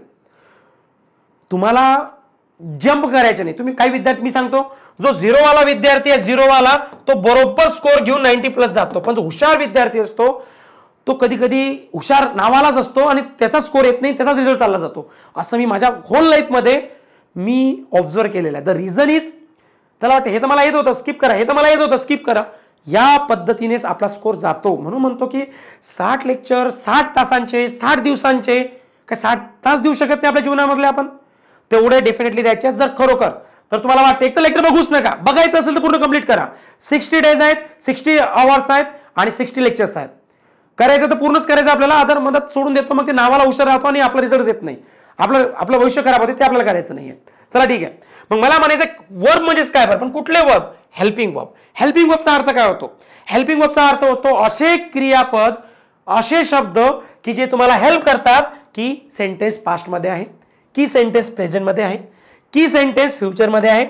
तुम्हाला जंप करायचे नाही. तुम्ही काही विद्यार्थी, मी सांगतो, जो झिरोवाला विद्यार्थी आहे, झिरोवाला, तो बरोबर स्कोर घेऊन 90+ जातो. पण जो हुशार विद्यार्थी असतो, तो कधी कधी हुशार नावालाच असतो आणि त्याचा स्कोर येत नाही, त्याचाच रिझल्ट चालला जातो. असं मी माझ्या होल लाईफमध्ये मी ऑब्झर्व केलेलं आहे. द रिझन इज, त्याला वाटतं हे तर मला येत होतं, स्किप करा, हे तर मला येत होतं, स्किप करा. या पद्धतीनेच आपला स्कोर जातो. म्हणून म्हणतो की 60 लेक्चर 60 तासांचे, 60 दिवसांचे, काय 60 तास देऊ शकत नाही आपल्या जीवनामधले आपण, तेवढे डेफिनेटली द्यायचे. जर खरोखर तर तुम्हाला वाटतं एक तर लेक्चर बघूच नका, बघायचं असेल तर पूर्ण कंप्लीट करा. 60 डेज आहेत, 60 आवर्स आहेत आणि 60 लेक्चर्स आहेत. करायचं तर पूर्णच करायचं आपल्याला. आदर मदत सोडून देतो, मग ते नावाला हुशार राहतो आणि आपला रिझल्ट येत नाही. आपलं भविष्य खराब होते, ते आपल्याला करायचं नाहीये. चला ठीक आहे. मग मला म्हणायचं वर्ब म्हणजेच काय बरं, पण कुठले वर्ब? Helping verb. हेल्पिंग वर्बचा अर्थ काय होतो? हेल्पिंग वर्बचा अर्थ होतो असे क्रियापद, असे शब्द की जे तुम्हाला हेल्प करतात, की सेंटेन्स पास्टमध्ये आहे, की सेंटेन्स प्रेझेंटमध्ये आहे, की सेंटेन्स फ्युचरमध्ये आहे.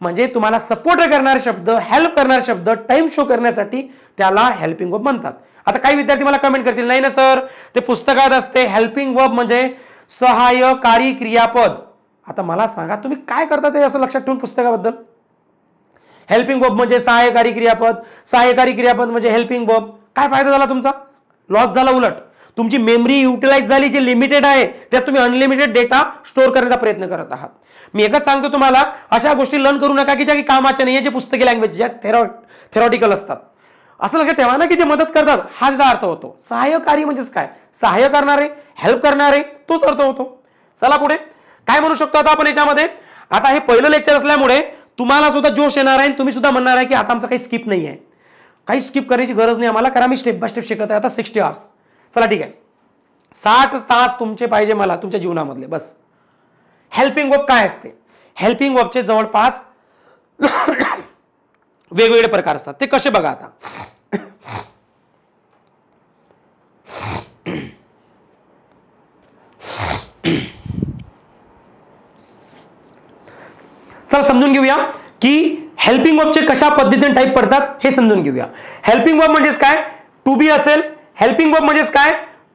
म्हणजे तुम्हाला सपोर्ट करणारे शब्द, हेल्प करणारे शब्द, टाइम शो करण्यासाठी त्याला हेल्पिंग वर्ब म्हणतात. आता काही विद्यार्थी मला कमेंट करतील, नाही ना सर, ते पुस्तकात असते. हेल्पिंग वर्ब म्हणजे सहाय्यकारी क्रियापद. आता मला सांगा, तुम्ही काय करता ते असं लक्षात ठेवून पुस्तकाबद्दल? हेल्पिंग वर्ब म्हणजे सहाय्यकारी क्रियापद, सहाय्यकारी क्रियापद म्हणजे हेल्पिंग वर्ब. काय फायदा झाला तुमचा? लॉस झाला. उलट तुमची मेमरी युटिलाइज झाली, जी लिमिटेड आहे त्यात तुम्ही अनलिमिटेड डेटा स्टोअर करण्याचा प्रयत्न करत आहात. मी एकच सांगतो तुम्हाला, अशा गोष्टी लर्न करू नका की ज्या कामाच्या नाही, जे पुस्तकी लँग्वेज, ज्या थेरॉटिकल असतात. असं लक्षात ठेवा ना की जे मदत करतात, हा त्याचा अर्थ होतो. सहाय्यकारी म्हणजेच काय? सहाय्य करणारे, हेल्प करणारे, तोच अर्थ होतो. चला पुढे काय म्हणू शकतो आता आपण याच्यामध्ये? आता हे पहिलं लेक्चर असल्यामुळे तुम्हाला सुद्धा जोश येणार आहे, तुम्ही सुद्धा म्हणणार आहे की आता आमचं काही स्किप नाही आहे, काही स्किप करण्याची गरज नाही आम्हाला, कारण मी स्टेप बाय स्टेप शिकत आहे. आता 60 आवर्स. चला ठीक आहे, 60 तास तुमचे पाहिजे मला तुमच्या जीवनामधले, बस. हेल्पिंग वर्ब काय असते? हेल्पिंग वर्बचे जवळपास वेगवेगळे प्रकार असतात. ते कसे बघा आता. चला समजून घेऊया की हेल्पिंग वर्बचे कशा पद्धतीने टाइप पडतात, हे समजून घेऊया. हेल्पिंग वर्ब म्हणजेच काय? टू बी असेल. हेल्पिंग वर्ब म्हणजेच काय?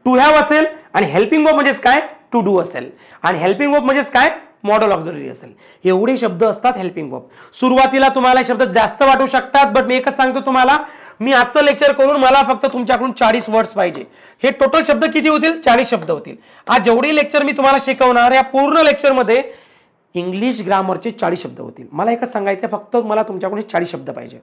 टू हॅव असेल. आणि हेल्पिंग वर्ब म्हणजेच काय? टू डू असेल. आणि हेल्पिंग वर्ब म्हणजेच काय? मॉडल ऑक्झिलरी असेल. एवढे शब्द असतात हेल्पिंग वर्ब. सुरुवातीला तुम्हाला शब्द जास्त वाटू शकतात, बट मी एकच सांगतो तुम्हाला, मी आजचं लेक्चर करून मला फक्त तुमच्याकडून 40 वर्ड्स पाहिजे. हे टोटल शब्द किती होतील? 40 शब्द होतील. आज जेवढे लेक्चर मी तुम्हाला शिकवणार, या पूर्ण लेक्चरमध्ये इंग्लिश ग्रामरचे 40 शब्द होतील. मला एकच सांगायचं, फक्त मला तुमच्याकडून 40 शब्द पाहिजे,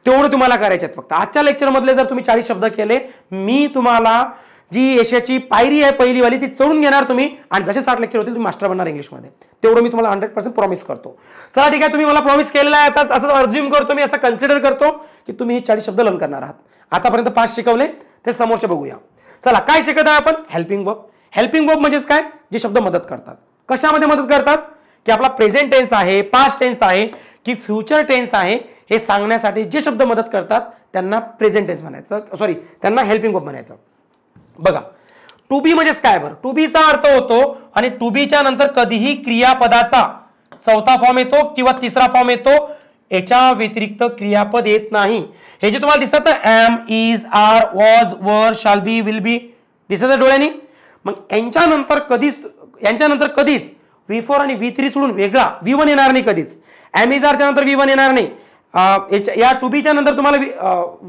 तेवढं तुम्हाला करायचे आहेत फक्त. आजच्या लेक्चरमधले जर तुम्ही 40 शब्द केले, मी तुम्हाला जी यशाची पायरी आहे पहिलीवाली, ती चढून घेणार तुम्ही, आणि जसे 60 लेक्चर होतील तुम्ही मास्टर बनणार इंग्लिशमध्ये. तेवढं मी तुम्हाला 100% प्रॉमिस करतो. चला ठीक आहे, तुम्ही मला प्रॉमिस केलेला आहे, आता असं अर्ज्युम करतो मी, असं कन्सिडर करतो की तुम्ही हे 40 शब्द लर्न करणार आहात. आतापर्यंत 5 शिकवले, ते समोरचे बघूया. चला काय शिकत आहे आपण? Helping verb. हेल्पिंग वर्ब म्हणजेच काय? जे शब्द मदत करतात. कशामध्ये मदत करतात? की आपला प्रेझेंट टेन्स आहे, पास्ट टेन्स आहे की फ्युचर टेन्स आहे, हे सांगण्यासाठी जे शब्द मदत करतात त्यांना प्रेझेंट टेन्स म्हणायचं, सॉरी, त्यांना हेल्पिंग वर्ब म्हणायचं. बघा, टू बी म्हणजेच काय बरं? टू बीचा अर्थ होतो, आणि टू बीच्या नंतर कधीही क्रियापदाचा चौथा फॉर्म येतो किंवा तिसरा फॉर्म येतो, याच्या व्यतिरिक्त क्रियापद येत नाही. हे जे तुम्हाला दिसतात ना, एम, इज, आर, वॉज, वर, शाल बी, विल बी, दिसत डोळ्यांनी. मग यांच्यानंतर कधीच V4 आणि V3 सोडून वेगळा V1 येणार नाही कधीच. एमिजारच्या नंतर V1 येणार नाही. या टू बीच्या नंतर तुम्हाला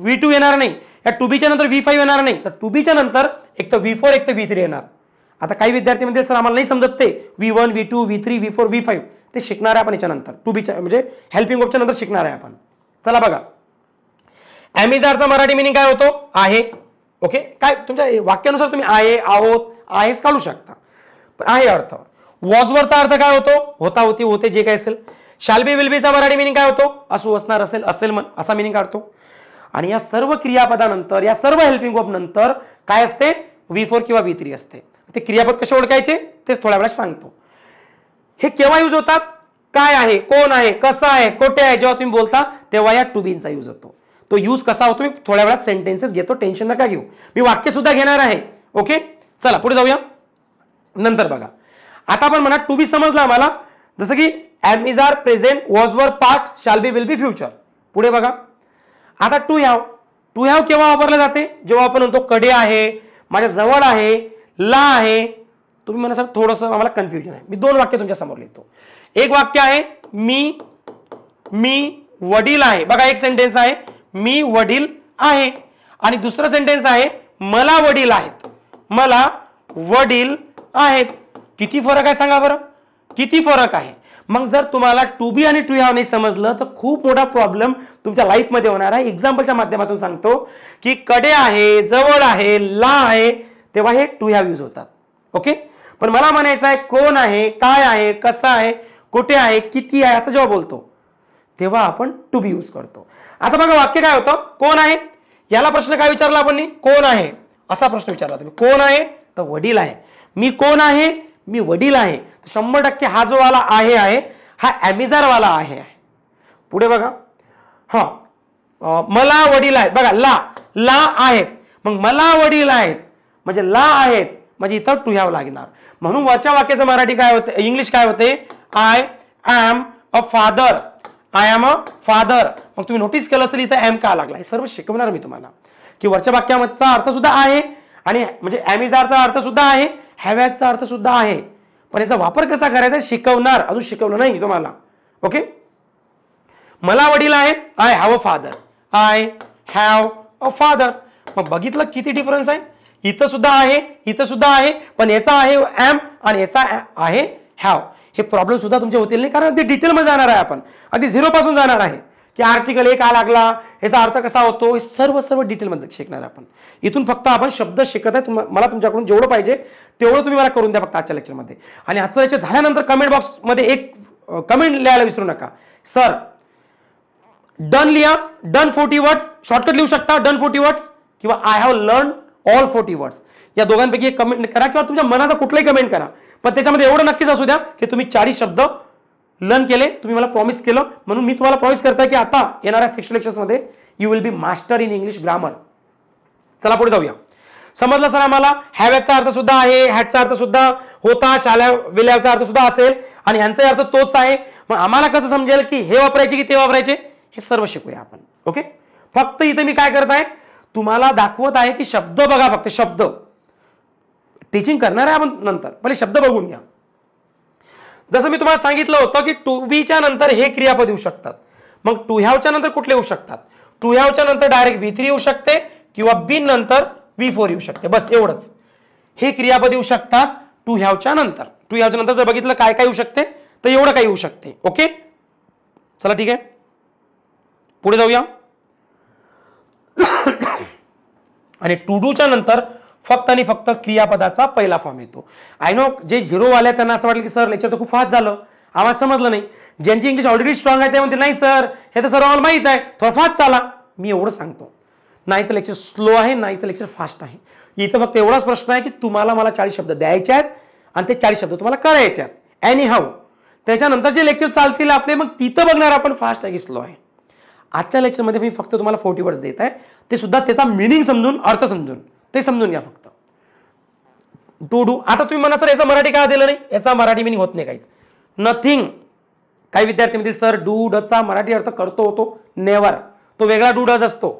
V2 येणार नाही. या टू बीच्या नंतर V5 येणार नाही. तर टू बीच्या नंतर एक तर V4 एक तर V3 येणार. आता काही विद्यार्थी म्हणतील सर आम्हाला नाही समजत ते V1 V2 V3 V4 V5, ते शिकणार आहे आपण याच्यानंतर. टू बीच्या म्हणजे हेल्पिंग वर्बच्या नंतर शिकणार आहे आपण. चला बघा, एमिजारचा मराठी मिनिंग काय होतो? आहे. ओके, काय तुमच्या वाक्यानुसार तुम्ही आहे, आहोत, आहेच काढू शकता, पण आहे अर्थ. वॉजवरचा अर्थ काय होतो? होता, होती, होते, जे काय असेल. शाल बी, विल बीचा मराठी मिनिंग काय होतो? असू, असणार, असेल, असेल, असा मिनिंग काढतो. आणि या सर्व क्रियापदानंतर, या सर्व हेल्पिंग वर्ब नंतर काय असते? V4 किंवा V3 असते. ते क्रियापद कसे ओळखायचे ते थोड्या वेळात सांगतो. हे केव्हा यूज होतात? काय आहे, कोण आहे, कसं आहे, कोठे आहे, जेव्हा तुम्ही बोलता तेव्हा या टू बीचा यूज होतो. तो यूज कसा होतो मी थोड्या वेळात सेंटेन्सेस घेतो, टेन्शन नका घेऊ. मी वाक्य सुद्धा घेणार आहे. ओके, चला पुढे जाऊया. नंतर बघा, आता आपण म्हणा टू बी समजलं आम्हाला, जसं की am is are present, was were past, shall be will B future. पुढे बघा, आता टू हॅव. टू हॅव केव्हा वापरले जाते? जेव्हा आपण म्हणतो कडे आहे, माझ्या जवळ आहे, ला आहे. तुम्ही म्हणा सर थोडंसं आम्हाला कन्फ्युजन आहे. मी दोन वाक्य तुमच्या समोर लिहितो. एक वाक्य आहे मी वडील आहे. बघा एक सेंटेन्स आहे मी वडील आहे, आणि दुसरं सेंटेन्स आहे मला वडील आहेत. मला वडील आहेत. किती फरक आहे सांगा बरं, किती फरक आहे. मग जर तुम्हाला टू बी आणि टू हॅव नाही समजलं तर खूप मोठा प्रॉब्लेम तुमच्या लाईफमध्ये होणार आहे. एक्झाम्पलच्या माध्यमातून सांगतो की कडे आहे, जवळ आहे, ला आहे, तेव्हा हे टू हॅव यूज होतात. ओके, पण मला म्हणायचं आहे कोण आहे, काय आहे, कसं आहे, कुठे आहे, किती आहे, असं जेव्हा बोलतो तेव्हा आपण टू बी यूज करतो. आता बघा वाक्य काय होतं, कोण आहे. याला प्रश्न काय विचारला आपण, कोण आहे असा प्रश्न विचारला तुम्ही. कोण आहे तर वडील आहे. मी कोण आहे, मी वडील आहे. 100% हा जो वाला आहे हा ॲमिजार वाला आहे. पुढे बघा, हा मला वडील आहेत. बघा ला आहेत, मग मला वडील आहेत म्हणजे ला आहेत, म्हणजे इथं टू हॅव लागणार. म्हणून वरच्या वाक्याचं मराठी काय होते, इंग्लिश काय होते, I am a father. I am a father. मग तुम्ही नोटीस केलं असेल इथं एम का लागला. हे सर्व शिकवणार मी तुम्हाला की वरच्या वाक्याचा अर्थ सुद्धा आहे, आणि म्हणजे ॲमिजारचा अर्थ सुद्धा आहे, हॅवॅजचा अर्थ सुद्धा आहे, पण याचा वापर कसा करायचा शिकवणार. अजून शिकवलं नाही तुम्हाला. ओके, मला वडील आहेत, I have a father. I have a father. मग बघितलं किती डिफरन्स आहे. इथं सुद्धा आहे, इथं सुद्धा आहे, पण याचा आहे एम आणि याचा आहे हॅव. हे प्रॉब्लेम सुद्धा तुमचे होतील नाही, कारण ते डिटेलमध्ये जाणार आहे. आपण अगदी झिरो पासून जाणार आहे की आर्टिकल एक का लागला, याचा अर्थ कसा होतो, हे सर्व डिटेलमध्ये शिकणार आपण. इथून फक्त आपण शब्द शिकत आहे. मला तुमच्याकडून जेवढं पाहिजे तेवढं तुम्ही मला करून द्या फक्त आजच्या लेक्चरमध्ये. आणि आजचं लेक्चर झाल्यानंतर कमेंट बॉक्समध्ये एक कमेंट लिहायला विसरू नका. सर डन लिहा, डन 40 वर्ड्स, शॉर्टकट लिहू शकता डन 40 वर्ड्स, किंवा I have learn all 40 words. या दोघांपैकी एक कमेंट करा, किंवा तुमच्या मनाचा कुठलाही कमेंट करा, पण त्याच्यामध्ये एवढं नक्कीच असू द्या की तुम्ही 40 शब्द लर्न केले. तुम्ही मला प्रॉमिस केलं, म्हणून मी तुम्हाला प्रॉमिस करताय की आता येणाऱ्या 6 लेक्चर्समध्ये you will be master in English grammar. चला पुढे जाऊया. समजलं सर आम्हाला. हॅवचा अर्थ सुद्धा आहे, हॅडचा अर्थ सुद्धा होता, शाला विल्याचा अर्थ सुद्धा असेल, आणि ह्यांचा अर्थ तोच आहे. मग आम्हाला कसं समजेल की हे वापरायचे की ते वापरायचे, हे सर्व शिकूया आपण. ओके, फक्त इथे मी काय करत आहे तुम्हाला दाखवत आहे की शब्द बघा, फक्त शब्द. टीचिंग करणार आहे आपण नंतर, पहिले शब्द बघून घ्या. जसं मी तुम्हाला सांगितलं होतं की टू बीच्या नंतर हे क्रियापद येऊ शकतात. मग टू हॅवच्या नंतर कुठले येऊ शकतात, टू हॅवच्या नंतर डायरेक्ट V3 येऊ शकते, किंवा बी नंतर V4 येऊ शकते. बस एवढंच. हे क्रियापद येऊ शकतात टू हॅवच्या नंतर. टू हॅवच्या नंतर जर बघितलं काय काय येऊ शकते तर एवढं काय येऊ शकते. ओके, चला ठीक आहे, पुढे जाऊया. आणि टू डूच्या नंतर फक्त आणि फक्त क्रियापदाचा पहिला फॉर्म येतो. आय नो जे झिरो वाले त्यांना असं वाटलं की सर लेक्चर तर खूप फास्ट झालं, आवाज समजलं नाही. ज्यांची इंग्लिश ऑलरेडी स्ट्रॉंग आहे ते म्हणते नाही सर हे तर सर्व आम्हाला माहित आहे, थोडं फास्ट चाला. मी एवढं सांगतो, नाही तर लेक्चर स्लो आहे, नाही तर लेक्चर फास्ट आहे. इथं फक्त एवढाच प्रश्न आहे की तुम्हाला मला 40 शब्द द्यायचे आहेत आणि ते 40 शब्द तुम्हाला करायचे आहेत एनी हाऊ. त्याच्यानंतर जे लेक्चर चालतील आपले, मग तिथं बघणार आपण फास्ट आहे की स्लो आहे. आजच्या लेक्चरमध्ये मी फक्त तुम्हाला 40 वर्ड्स देत आहे, ते सुद्धा त्याचा मिनिंग समजून, अर्थ समजून, ते समजून घ्या फक्त. To do. आता तुम्ही म्हणा सर याचा मराठी काय दिलं नाही, याचा मराठी मिनिंग होत नाही काहीच, नथिंग. काही विद्यार्थी म्हणतील सर डू डचा मराठी अर्थ करतो होतो, नेवर, तो वेगळा डू डज असतो.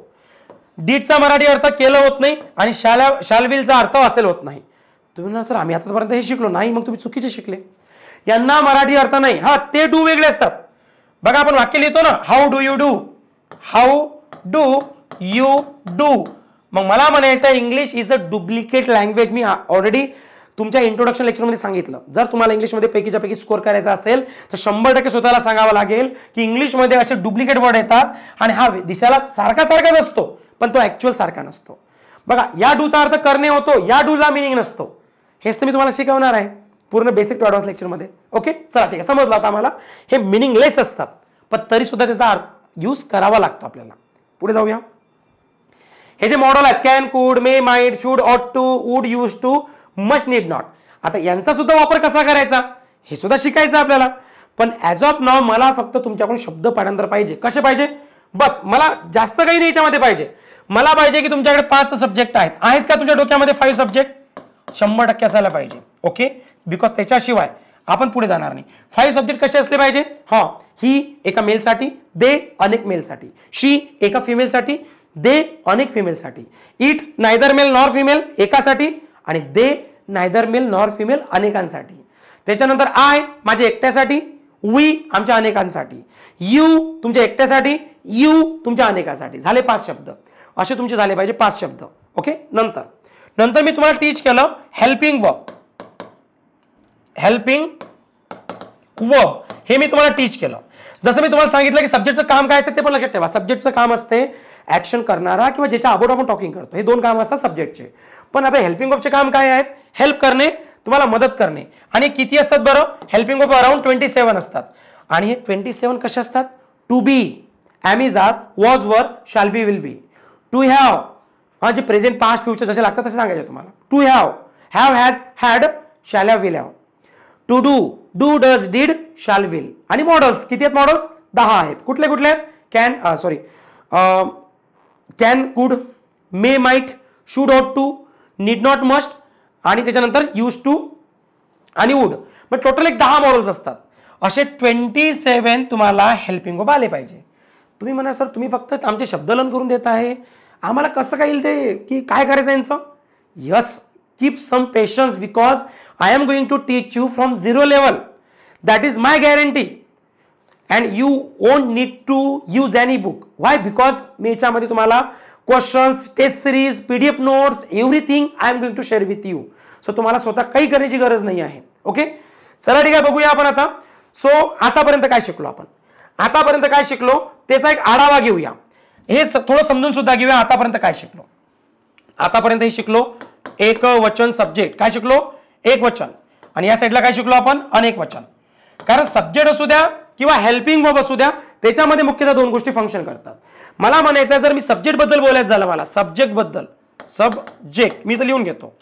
डीडचा मराठी अर्थ केलं होत नाही, आणि शालविलचा अर्थ असेल होत नाही. तुम्ही म्हणा सर आम्ही आतापर्यंत हे शिकलो नाही, मग तुम्ही चुकीचे शिकले. यांना मराठी अर्थ नाही. हा, ते डू वेगळे असतात. बघा आपण वाक्य लिहितो ना, how do you do, how do you do. मग मला म्हणायचं English is a duplicate language. Me already तुमच्या इंट्रोडक्शन लेक्चरमध्ये सांगितलं, जर तुम्हाला इंग्लिशमध्ये पैकीच्या पैकी स्कोर करायचा असेल तर 100% स्वतःला सांगावं लागेल की इंग्लिशमध्ये असे डुप्लिकेट वर्ड येतात, आणि हा दिसायला सारखाच असतो पण तो ऍक्च्युअल सारखा नसतो. बघा या डूचा अर्थ करणे होतो, या डूला मिनिंग नसतो. हेच तर मी तुम्हाला शिकवणार आहे पूर्ण बेसिक टू ॲडव्हान्स लेक्चरमध्ये. ओके, चला ठीक आहे, समजलं आता आम्हाला. हे मिनिंगलेस असतात, पण तरी सुद्धा त्याचा अर्थ यूज करावा लागतो आपल्याला. पुढे जाऊया. हे जे मॉडेल आहेत can, could, may, might, should, ought to, would, used to, must, need not, आता यांचा सुद्धा वापर कसा करायचा हे सुद्धा शिकायचं आपल्याला. पण ॲज ऑफ नाव मला फक्त तुमच्याकडून शब्द पाठांतर पाहिजे. कसे पाहिजे, बस मला जास्त काही नाही याच्यामध्ये पाहिजे. मला पाहिजे की तुमच्याकडे 5 सब्जेक्ट आहेत का तुमच्या डोक्यामध्ये 5 सब्जेक्ट 100% असायला पाहिजे. ओके, बिकॉज त्याच्याशिवाय आपण पुढे जाणार नाही. 5 सब्जेक्ट कसे असले पाहिजे? हा, ही एका मेलसाठी, दे अनेक मेलसाठी, शी एका फिमेलसाठी, दे अनेक फिमेलसाठी, it neither male nor female एकासाठी, आणि they neither male nor female अनेकांसाठी. त्याच्यानंतर आय माझ्या एकट्यासाठी, वी आमच्या अनेकांसाठी, यू तुमच्या एकट्यासाठी, यू तुमच्या अनेकांसाठी. झाले 5 शब्द. असे तुमचे झाले पाहिजे 5 शब्द. ओके, नंतर मी तुम्हाला टीच केलं हेल्पिंग वर्ब. हेल्पिंग वर्ब हे मी तुम्हाला टीच केलं. जसं मी तुम्हाला सांगितलं की सब्जेक्टचं काम काय असतं ते पण लक्षात ठेवा. सब्जेक्टचं काम असते ऍक्शन करणारा किंवा ज्याच्या अबाउट आपण टॉकिंग करतो, हे 2 काम असतात सब्जेक्टचे. पण आता हेल्पिंग वर्बचे काम काय आहेत? हेल्प करणे, तुम्हाला मदत करणे. आणि किती असतात बरं? हेल्पिंग वर्ब अराउंड 27 असतात. आणि हे 27 कसे असतात? To be, am is are, was were, shall be, will be. To have हा जे प्रेझेंट पास्ट फ्युचर जसे लागतात तसे सांगायचे तुम्हाला. To have, have has had, shall have, will have. To do, do does did, shall will. आणि models किती आहेत? मॉडल्स 10 आहेत. कुठले कुठले आहेत? Can, could, may, might, should, ought to, need not, must, आणि त्याच्यानंतर यूज टू आणि वुड. मग टोटल एक 10 मॉडल्स असतात. असे 27 तुम्हाला हेल्पिंग वर्ब आले पाहिजे. तुम्ही म्हणा सर तुम्ही फक्त आमचे शब्द लर्न करून देत आहे, आम्हाला कसं काय येईल ते, की काय करायचं यांचं? Yes, keep some patience because I am going to teach you from 0 level. That is my guarantee. And you won't need to use any book. Why? Because मी याच्यामध्ये तुम्हाला questions, test series, PDF notes, everything I am going to share with you. So तुम्हाला स्वतः काही करण्याची गरज नाही आहे. ओके, चला ठीक आहे, बघूया आपण आता. सो आतापर्यंत काय शिकलो आपण? आतापर्यंत काय शिकलो त्याचा एक आढावा घेऊया. हे थोडं समजून सुद्धा घेऊया आतापर्यंत काय शिकलो. आतापर्यंत हे शिकलो एक वचन सब्जेक्ट. काय शिकलो? एक वचन. आणि या साईडला काय शिकलो आपण? अनेक वचन. कारण सब्जेक्ट असू द्या किंवा हेल्पिंग वर्ब असू द्या, त्याच्यामध्ये मुख्यतः 2 गोष्टी फंक्शन करतात. मला म्हणायचं जर मी सब्जेक्ट बद्दल बोलायचं झालं, मला सब्जेक्ट बद्दल, सब्जेक्ट मी तर लिहून घेतो.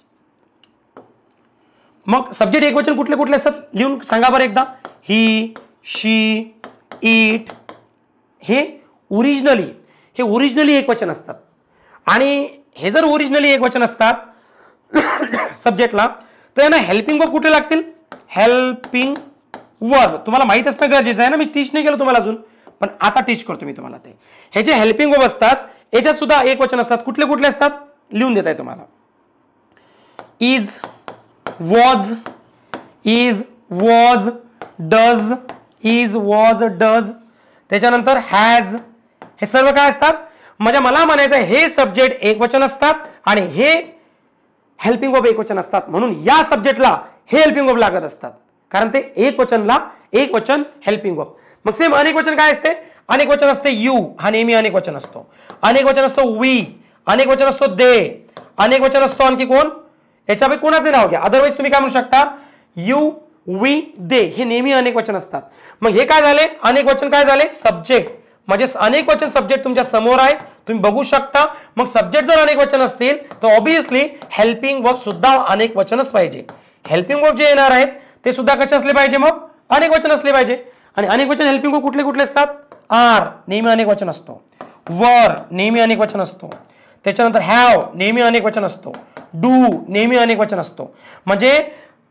मग सब्जेक्ट एक वचन कुठले कुठले असतात लिहून सांगा बरं एकदा. ही, शी, इट. हे ओरिजिनली एक वचन असतात. आणि हे जर ओरिजिनली एक वचन असतात सब्जेक्टला, तर यांना हेल्पिंग वर्ब कुठे लागतील? हेल्पिंग वर्ब तुम्हाला माहित असणं गरजेचं आहे ना. मी टीच नाही केलं तुम्हाला अजून, पण आता टीच करतो मी तुम्हाला ते. हे जे हेल्पिंग वर्ब असतात याच्यात सुद्धा एक वचन असतात. कुठले कुठले असतात लिहून देत आहे तुम्हाला. Is, was, does, is, was, does. त्याच्यानंतर हॅज. हे सर्व काय असतात? म्हणजे मला म्हणायचं हे सब्जेक्ट एक वचन असतात आणि हे हेल्पिंग वर्ब एक वचन असतात. म्हणून या सब्जेक्टला हे हेल्पिंग वर्ब लागत असतात, कारण ते एक वचन हेल्पिंग वर्ब. मग सेम अनेक वचन काय असते? अनेक वचन असते यू, हा नेहमी अनेक वचन असतो. अनेक वचन असतो वी, अनेक वचन असतो दे, अनेक वचन असतो आणखी कोण? याच्यापैकी कोणाचे नाव घ्या. अदरवाईज तुम्ही काय म्हणू शकता? यू, वी, दे हे नेहमी अनेक वचन असतात. मग हे काय झाले? अनेक वचन काय झाले? सब्जेक्ट. म्हणजे अनेक वचन सब्जेक्ट तुमच्या समोर आहे, तुम्ही बघू शकता. मग सब्जेक्ट जर अनेक वचन असतील तर ऑब्विसली हेल्पिंग वर्ब सुद्धा अनेक वचनच पाहिजे. हेल्पिंग वर्ब जे येणार आहेत ते सुद्धा कसे असले पाहिजे? मग अनेक वचन असले पाहिजे. आणि अनेक वचन हेल्पिंग वर्ब कुठले कुठले असतात? आर नेहमी अनेक वचन असतो, वर नेहमी अनेक वचन असतो, त्याच्यानंतर हॅव नेहमी अनेक वचन असतो, डू नेहमी अनेक वचन असतो. म्हणजे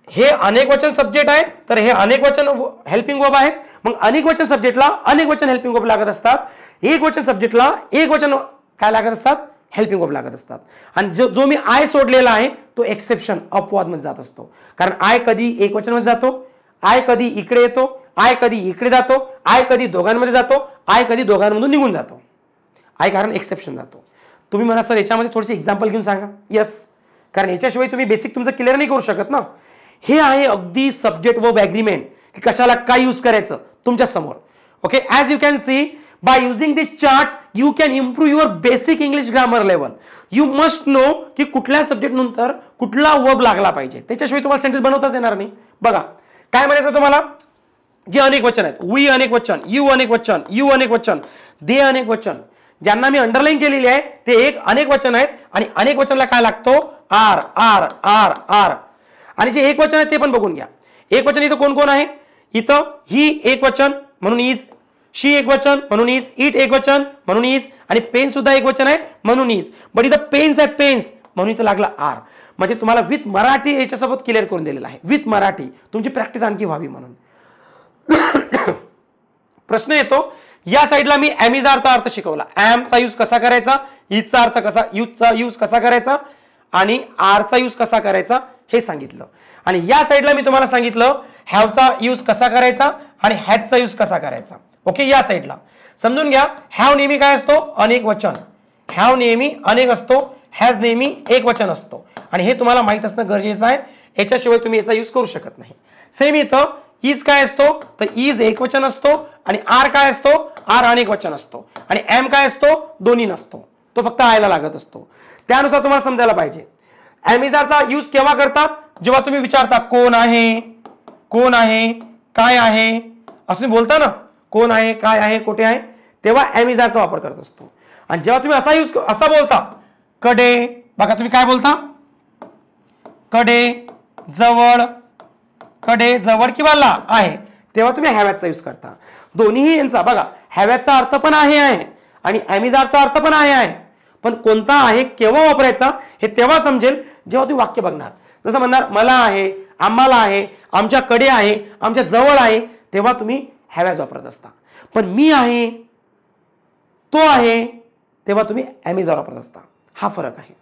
हे अनेक वचन सब्जेक्ट आहे, तर हे अनेक वचन हेल्पिंग वर्ब आहेत. मग अनेक वचन सब्जेक्टला अनेक वचन हेल्पिंग वर्ब लागत असतात. एक वचन सब्जेक्टला एक वचन काय लागत असतात? हेल्पिंग वर्ब लागत असतात. आणि जो मी आय सोडलेला आहे तो एक्सेप्शन, अपवाद मध्ये जात असतो. कारण आय कधी एक वचन मध्ये जातो, आय कधी इकडे येतो, आय कधी इकडे जातो, आय कधी दोघांमध्ये जातो, आय कधी दोघांमधून निघून जातो. आय कारण एक्सेप्शन जातो. तुम्ही म्हणा सर याच्यामध्ये थोडेसे एक्झाम्पल घेऊन सांगा. येस, कारण याच्याशिवाय तुम्ही बेसिक तुमचं क्लिअर नाही करू शकत ना. हे आहे अगदी सब्जेक्ट वर्ब ॲग्रीमेंट की कशाला काय यूज करायचं तुमच्या समोर. Okay, as you can see by using this charts you can improve your basic English grammar level. You must know की कुठल्या सब्जेक्ट नंतर कुठला वर्ब लागला पाहिजे, त्याच्याशिवाय तुम्हाला सेंटेन्स बनवताच येणार नाही. बघा काय म्हणायचं तुम्हाला, जे अनेक वचन आहेत, वी अनेक वचन, यू अनेक वचन, यू अनेक वचन, दे अनेक वचन, ज्यांना मी अंडरलाईन केलेली आहे ते एक अनेक वचन आहेत. आणि अनेक वचनला काय लागतो? Are are are are. आणि जे एक वचन आहे ते पण बघून घ्या. एक वचन इथं कोण कोण आहे? इथं ही एक वचन म्हणून इज, शी एक वचन म्हणून इज, इट एक वचन म्हणून इज, आणि पेन सुद्धा एक वचन आहे म्हणून इज. बट इथं पेन्स आहे पेन्स म्हणून इथं लागला आर. म्हणजे तुम्हाला विथ मराठी याच्यासोबत क्लिअर करून दिलेलं आहे. विथ मराठी तुमची प्रॅक्टिस आणखी व्हावी म्हणून. प्रश्न येतो या साईडला मी ॲमिजारचा अर्थ शिकवला. ॲमचा यूज कसा करायचा, इजचा अर्थ कसा, यूजचा यूज कसा करायचा आणि आरचा यूज कसा करायचा हे सांगितलं. आणि या साईडला मी तुम्हाला सांगितलं हॅवचा यूज कसा करायचा आणि हॅजचा यूज कसा करायचा. ओके, या साईडला समजून घ्या. हॅव नेहमी काय असतो, अनेक वचन. हॅव नेहमी अनेक असतो, हॅज नेहमी एक वचन असतो. आणि हे तुम्हाला माहित असणं गरजेचं आहे, याच्याशिवाय तुम्ही याचा यूज करू शकत नाही. सेम इथं इज काय असतो, तर इज एक वचन असतो आणि आर काय असतो, आर अनेक वचन असतो. आणि एम काय असतो, दोन्ही नसतो, तो फक्त आयला लागत असतो. त्यानुसार तुम्हाला समजायला पाहिजे. ॲमिजारचा यूज केव्हा करतात, जेव्हा तुम्ही विचारता कोण आहे, कोण आहे, काय आहे, असं तुम्ही बोलता ना, कोण आहे, काय आहे, कुठे आहे, तेव्हा ॲमिजारचा वापर करत असतो. आणि जेव्हा तुम्ही असा बोलता, कडे, बघा तुम्ही काय बोलता, कडे, जवळ, कडे, जवळ किंवा ला आहे, तेव्हा तुम्ही हॅवॅचा यूज करता. दोन्हीही यांचा बघा, हॅवॅचा अर्थ पण आहे आणि ॲमिजारचा अर्थ पण आहे. पण कोणता आहे, केव्हा वापरायचा हे तेव्हा समजेल जेव्हा तुम्ही वाक्य बघणार. जसं म्हणणार मला आहे, आम्हाला आहे, आमच्याकडे आहे, आमच्या जवळ आहे, तेव्हा तुम्ही हॅवॅज वापरत असता. पण मी आहे, तो आहे, तेव्हा तुम्ही ॲमिजार वापरत असता. हा फरक आहे.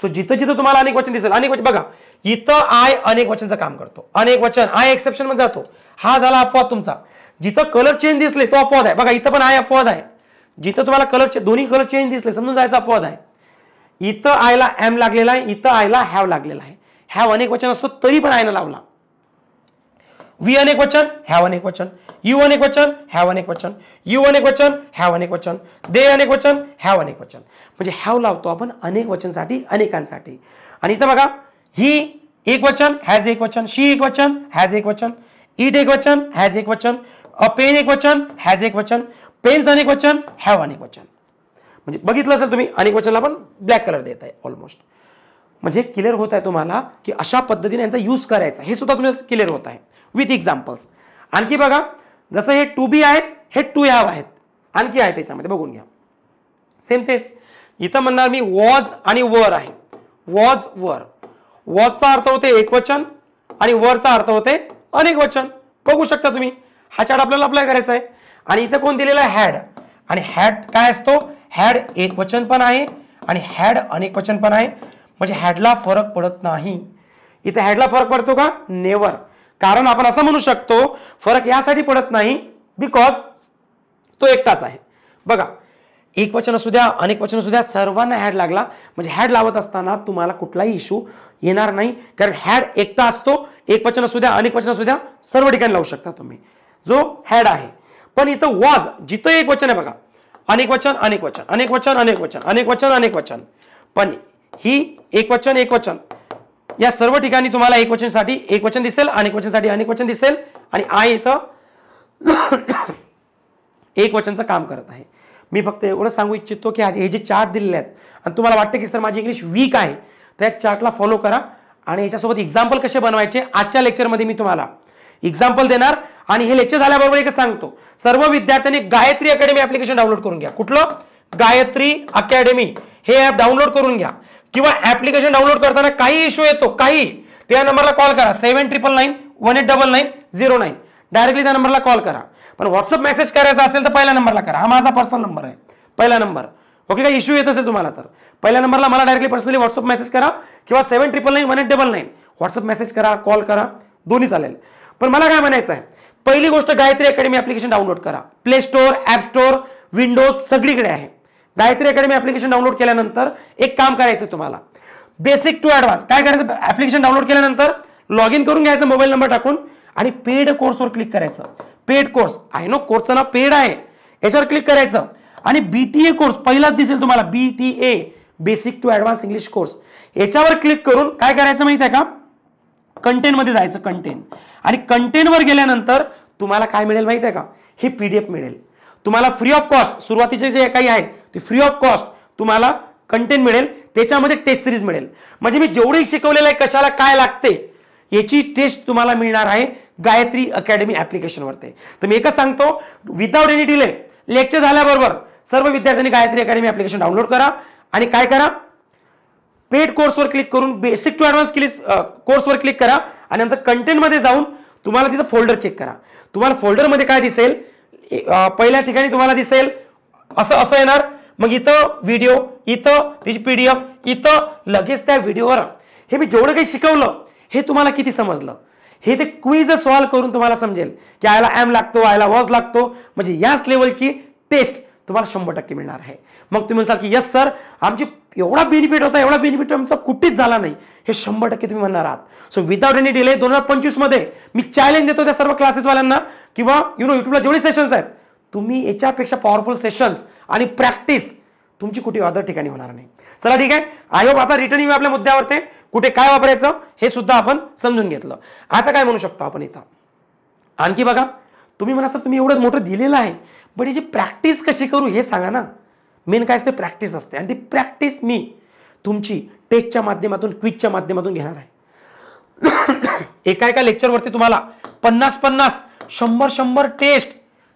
सो जिथं जिथं तुम्हाला अनेक वचन दिसेल, अनेक वचन बघा, इथं आय अनेक वचनचं काम करतो. अनेक वचन आय एक्सेप्शन मध्ये जातो. हा झाला अपवाद तुमचा. जिथं कलर चेंज दिसले तो अपवाद आहे. बघा इथं पण आय अपवाद आहे. जिथं तुम्हाला दोन्ही कलर चेंज दिसले समजून जायचा अपवाद आहे. इथं आयला एम लागलेला आहे, इथं आयला हॅव लागलेला आहे. हॅव अनेक वचन असतो तरी पण आयनं लावला. वी अनेक वचन, हॅव अनेक वचन. यू अनेक वचन, हॅव अनेक वचन. यू अनेक वचन, हॅव अनेक वचन. दे अनेक वचन, हॅव अनेक वचन. म्हणजे हॅव लावतो आपण अनेक वचनसाठी, अनेकांसाठी. आणि इथं बघा, ही एक वचन, हॅज एक वचन. शी एक वचन, हॅज एक वचन. इट एक वचन, हॅज एक वचन. अ पेन एक वचन, हॅज एक वचन. पेन्स अनेक वचन, हॅव अनेक वचन. म्हणजे बघितलं असेल तुम्ही, अनेक वचनला पण ब्लॅक कलर देत आहे ऑलमोस्ट. म्हणजे क्लिअर होत आहे तुम्हाला की अशा पद्धतीने यांचा यूज करायचा, हे सुद्धा तुम्हाला क्लिअर होत आहे विथ एक्झाम्पल्स. आणखी बघा, जसं हे टू बी आहेत, हे टू हॅव आहेत, आणखी आहे त्याच्यामध्ये बघून घ्या. सेम तेच इथं म्हणणार मी वॉज आणि वर आहे. वॉज वर, वॉजचा अर्थ होते एक वचन आणि वरचा अर्थ होते अनेक वचन. बघू शकता तुम्ही, हा चार्ट आपल्याला अप्लाय करायचा आहे. आणि इथं कोण दिलेला आहे, हॅड. आणि हॅड काय असतो, हॅड एक वचन पण आहे आणि हॅड अनेक वचन पण आहे. म्हणजे हॅडला फरक पडत नाही. इथे हॅडला फरक पडतो का, नेवर. कारण आपण असं म्हणू शकतो फरक यासाठी पडत नाही बिकॉज तो एकटाच आहे. बघा, एक वचन असू द्या, अनेक वचन असू द्या, सर्वांना हॅड लागला. म्हणजे हॅड लावत असताना तुम्हाला कुठलाही इश्यू येणार नाही, कारण हॅड एकटा असतो. एक वचन असू द्या, अनेक वचन असू द्या, सर्व ठिकाणी लावू शकता तुम्ही जो हॅड आहे. पण इथं वॉज, जिथं एक वचन आहे बघा, अनेक वचन, अनेक वचन, अनेक वचन, अनेक वचन, अनेक वचन, अनेक वचन. पण ही एक वचन, एक वचन, या सर्व ठिकाणी तुम्हाला एक वचनसाठी एक वचन दिसेल, अनेक वचनसाठी अनेक वचन दिसेल. आणि आय इथं एक वचनचं काम करत आहे. मी फक्त एवढं सांगू इच्छितो की हे जे चार्ट दिलेले आहेत आणि तुम्हाला वाटतं की सर माझी इंग्लिश वीक आहे, त्या चार्टला फॉलो करा. आणि याच्यासोबत एक्झाम्पल कसे बनवायचे आजच्या लेक्चरमध्ये मी तुम्हाला एक्झाम्पल देणार. आणि हे लेक्चर झाल्याबरोबर एक सांगतो, सर्व विद्यार्थ्यांनी गायत्री अकॅडमी ऍप्लिकेशन डाउनलोड करून घ्या. कुठलं, गायत्री अकॅडमी हे ऍप डाउनलोड करून घ्या. किंवा ऍप्लिकेशन डाउनलोड करताना काही इश्यू येतो, काही, त्या नंबरला कॉल करा, 7999188809. डायरेक्टली त्या नंबरला कॉल करा. पण व्हॉट्सअप मेसेज करायचा असेल तर पहिल्या नंबरला करा. हा माझा पर्सनल नंबर आहे, पहिला नंबर. ओके, काही इश्यू येत असेल तुम्हाला तर पहिल्या नंबरला मला डायरेक्टली पर्सनली व्हॉट्सअप मेसेज करा किंवा 7999188809 व्हॉट्सअप मेसेज करा, कॉल करा, दोन्ही चालेल. पण मला काय म्हणायचं आहे, पहिली गोष्ट गायत्री अकॅडमी ऍप्लिकेशन डाउनलोड करा. Play store, app store, Windows सगळीकडे आहे. गायत्री अकॅडमी ऍप्लिकेशन डाउनलोड केल्यानंतर एक काम करायचं तुम्हाला, बेसिक टू ऍडव्हान्स. काय करायचं, ऍप्लिकेशन डाउनलोड केल्यानंतर लॉग इन करून घ्यायचं मोबाईल नंबर टाकून आणि पेड कोर्सवर क्लिक करायचं. पेड कोर्स आहे ना, कोर्सचं नाव पेड आहे, याच्यावर क्लिक करायचं. आणि BTA कोर्स पहिलाच दिसेल तुम्हाला, BTA basic to advance English course, याच्यावर क्लिक करून काय करायचं माहिती आहे का, कंटेंट मध्ये जायचं. कंटेंट, आणि कंटेंटवर गेल्यानंतर तुम्हाला काय मिळेल माहिती आहे का, हे PDF मिळेल तुम्हाला फ्री ऑफ कॉस्ट. सुरुवातीचे जे काही आहेत ते फ्री ऑफ कॉस्ट तुम्हाला कंटेंट मिळेल. त्याच्यामध्ये टेस्ट सिरीज मिळेल. म्हणजे मी जेवढे शिकवलेलं आहे कशाला काय लागते याची टेस्ट तुम्हाला मिळणार आहे गायत्री अकॅडमी ऍप्लिकेशनवरती. तर मी एकच सांगतो, विदाउट एनी डिले लेक्चर झाल्याबरोबर सर्व विद्यार्थ्यांनी गायत्री अकॅडमी ऍप्लिकेशन डाउनलोड करा आणि काय करा, पेड कोर्सवर क्लिक करून बेसिक टू ऍडव्हान्स कोर्सवर क्लिक करा आणि नंतर कंटेंटमध्ये जाऊन तुम्हाला तिथं फोल्डर चेक करा. तुम्हाला फोल्डरमध्ये काय दिसेल, पहिल्या ठिकाणी तुम्हाला दिसेल असं असं येणार, मग इथं व्हिडिओ, इथं त्याची PDF, इथं लगेच त्या व्हिडिओवर हे मी जेवढं काही शिकवलं हे तुम्हाला किती समजलं हे ते क्विज सॉल्व्ह करून तुम्हाला समजेल की आयला एम लागतो, आयला वॉज लागतो, म्हणजे याच लेवलची टेस्ट तुम्हाला 100% मिळणार आहे. मग तुम्ही म्हणाल की यस सर, आमची एवढा बेनिफिट होता, एवढा बेनिफिट आमचा कुठेच झाला नाही, हे 100% तुम्ही म्हणणार आहात. सो विदाउट एनी डिले 2025 मध्ये मी चॅलेंज देतो त्या सर्व क्लासेसवाल्यांना किंवा युट्यूबला जेवढे सेशन्स आहेत, तुम्ही याच्यापेक्षा पॉवरफुल सेशन्स आणि प्रॅक्टिस तुमची कुठे अदर ठिकाणी होणार नाही. चला ठीक आहे, आय होप आता रिटर्न येऊ आपल्या मुद्द्यावरती, कुठे काय वापरायचं हे सुद्धा आपण समजून घेतलं. आता काय म्हणू शकतो आपण इथं आणखी बघा, तुम्ही म्हणा सर तुम्ही एवढं मोठं दिलेलं आहे, पण याची प्रॅक्टिस कशी करू हे सांगा ना. मेन काय असते, प्रॅक्टिस असते आणि ती प्रॅक्टिस मी तुमची टेस्टच्या माध्यमातून, क्विजच्या माध्यमातून घेणार आहे. एका एका लेक्चरवरती तुम्हाला 50-50, 100-100 टेस्ट,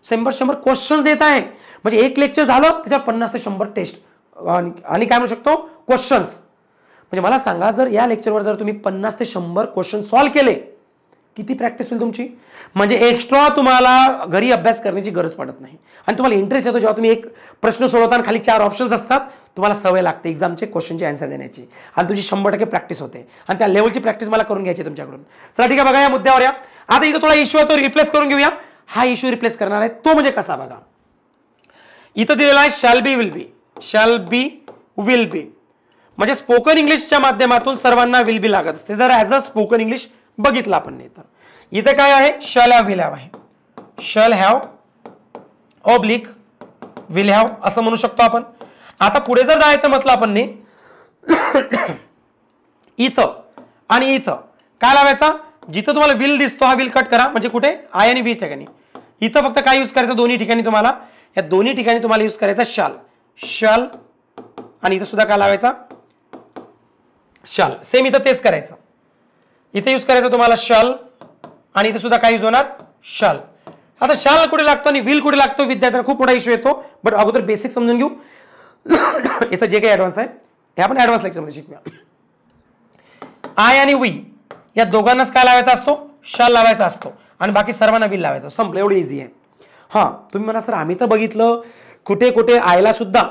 100-100 क्वेश्चन देत आहे. म्हणजे एक लेक्चर झालं त्याच्यावर 50 ते 100 टेस्ट आणि काय म्हणू शकतो क्वेश्चन्स. म्हणजे मला सांगा, जर या लेक्चरवर जर तुम्ही 50 ते 100 क्वेश्चन सॉल्व्ह केले, किती प्रॅक्टिस होईल तुमची. म्हणजे एक्स्ट्रा तुम्हाला घरी अभ्यास करण्याची गरज पडत नाही आणि तुम्हाला इंटरेस्ट येतो जेव्हा तुम्ही एक प्रश्न सोडवताना खाली 4 ऑप्शन्स असतात, तुम्हाला सवय लागते एक्झामचे क्वेश्चनचे आन्सर देण्याची आणि तुमची 100% प्रॅक्टिस होते आणि त्या लेवलची प्रॅक्टिस मला करून घ्यायची तुमच्याकडून. चला ठीक आहे, बघा या मुद्द्यावर या. आता इथं थोडा इश्यू आहे तो रिप्लेस करून घेऊया. हा इश्यू रिप्लेस करणार आहे तो म्हणजे कसा बघा, इथं दिलेला आहे shall be will B, shall be will बी, म्हणजे स्पोकन इंग्लिशच्या माध्यमातून सर्वांना विल बी लागत असते. जर ॲज अ स्पोकन इंग्लिश बघितलं आपण नाही तर इथे काय आहे, शॅल हॅव विल हॅव आहे. Shall have oblique will have असं म्हणू शकतो आपण. आता पुढे जर जायचं म्हटलं आपण इथं आणि इथं काय लावायचा, जिथं तुम्हाला विल दिसतो हा विल कट करा, म्हणजे कुठे आय आणि वी ठिकाणी. इथं फक्त काय यूज करायचं, दोन्ही ठिकाणी तुम्हाला, या दोन्ही ठिकाणी तुम्हाला यूज करायचा शाल, शाल आणि इथं सुद्धा काय लावायचा शाल. सेम इथं तेच करायचं, इथे यूज करायचं तुम्हाला शाल आणि इथे सुद्धा काय यूज होणार शाल. आता शाल कुठे लागतो आणि विल कुठे लागतो विद्यार्थ्यांना खूप मोठा इश्यू येतो, बट अगोदर बेसिक समजून घेऊ. याचं जे काही ऍडव्हान्स आहे हे आपण ऍडव्हान्स लेक्चरमध्ये शिकूया. आय आणि वी या दोघांनाच काय लावायचा असतो, शाल लावायचा असतो आणि बाकी सर्वांना विल लावायचं. संपलं, एवढं इझी आहे. हां, तुम्ही म्हणा सर आम्ही तर बघितलं कुठे कुठे आयला सुद्धा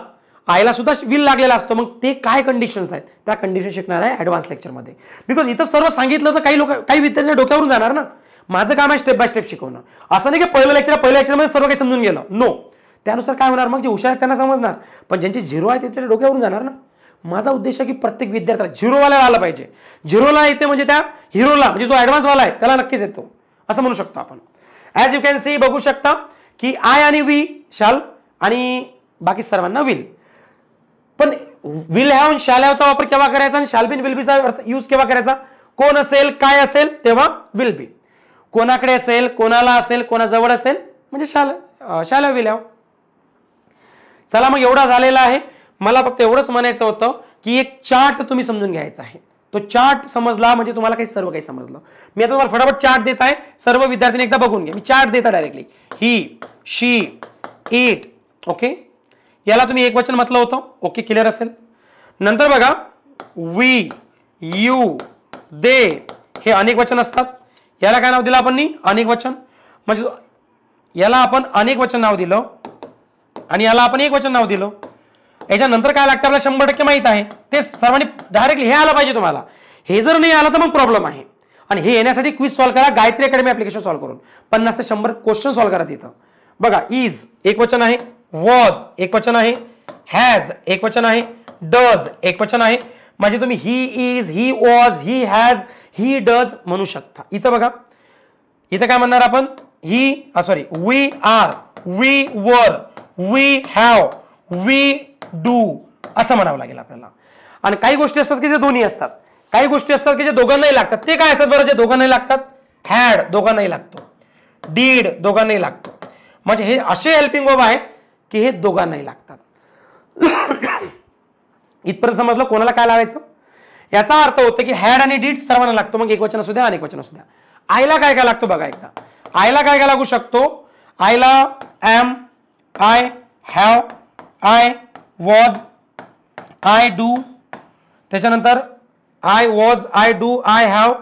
विल लागलेला असतो, मग ते काय कंडिशन्स आहेत त्या कंडिशन शिकणार आहे ऍडव्हान्स लेक्चरमध्ये. बिकॉज इथं सर्व सांगितलं तर काही विद्यार्थ्यांच्या डोक्यावरून जाणार ना. माझं काम आहे स्टेप बाय स्टेप शिकवणं. असं नाही की पहिल्या लेक्चरमध्ये सर्व काही समजून गेलं, नो. त्यानुसार काय होणार, मग जे हुशार आहेत त्यांना समजणार, पण ज्यांचे झिरो आहे त्याच्या डोक्यावरून जाणार ना. माझा उद्देश आहे की प्रत्येक विद्यार्थ्याला झिरोवाला आला पाहिजे. झिरोला येते म्हणजे त्या हिरोला, म्हणजे जो ऍडव्हान्सवाला आहे त्याला नक्कीच येतो असं म्हणू शकतो आपण. ॲज यू कॅन सी बघू शकता की आय आणि वी शाल आणि बाकी सर्वांना विल. पण विल हॅव आणि शॅल हॅवचा वापर केव्हा करायचा आणि शाल बिन विल बीचा यूज केव्हा करायचा, कोण असेल काय असेल तेव्हा विल बी, कोणाकडे असेल कोणाला असेल कोणाजवळ असेल म्हणजे शाल हॅव विल हॅव. चला मग एवढा झालेला आहे. मला फक्त एवढंच म्हणायचं होतं की एक चार्ट तुम्ही समजून घ्यायचा आहे. तो चार्ट समजला म्हणजे तुम्हाला काही सर्व काही समजलं. मी आता तुम्हाला फटाफट चार्ट देत आहे, सर्व विद्यार्थ्यांनी एकदा बघून घ्या. मी चार्ट देता directly, he, she, it, okay. याला तुम्ही एक वचन म्हटलं होतं, ओके क्लिअर असेल. नंतर बघा वी, यू, दे हे अनेक वचन असतात. याला काय नाव दिलं आपण अनेक वचन, म्हणजे याला आपण अनेक वचन नाव दिलं आणि याला आपण एक वचन नाव दिलं. याच्यानंतर काय लागतं आपल्याला 100% माहित आहे, ते सर्वांनी डायरेक्टली हे आलं पाहिजे तुम्हाला. हे जर नाही आलं तर मग प्रॉब्लेम आहे. आणि हे येण्यासाठी क्विज सॉल्व्ह करा, गायत्री अकॅडमी ऍप्लिकेशन सॉल्व्ह करून 50 ते 100 क्वेश्चन सॉल्व्ह करा तिथं. बघा इज एक वचन आहे, वॉज एक वचन आहे, हॅज एक वचन आहे, डज एक वचन आहे. म्हणजे तुम्ही he is, he was, he has, he does म्हणू शकता. इथं बघा, इथं काय म्हणणार आपण, we are, we were, we have, we do असं म्हणावं लागेल आपल्याला. आणि काही गोष्टी असतात की जे दोन्ही असतात, काही गोष्टी असतात की जे दोघांनाही लागतात. ते काय असतात बरं, जे दोघांनाही लागतात, हॅड दोघांनाही लागतो, डीड दोघांनाही लागतो. म्हणजे हे असे हेल्पिंग वर्ब आहेत की हे दोघांनाही लागतात. इथपर्यंत समजलं कोणाला काय लावायचं. याचा अर्थ होतो की हॅड आणि डीड सर्वांना लागतो, मग एकवचन असू द्या अनेक वचन असू द्या. आयला काय काय लागतो बघा एकदा. आयला काय काय लागू शकतो. आयला am, I have, I was, I do, त्याच्यानंतर I was, I do, I have,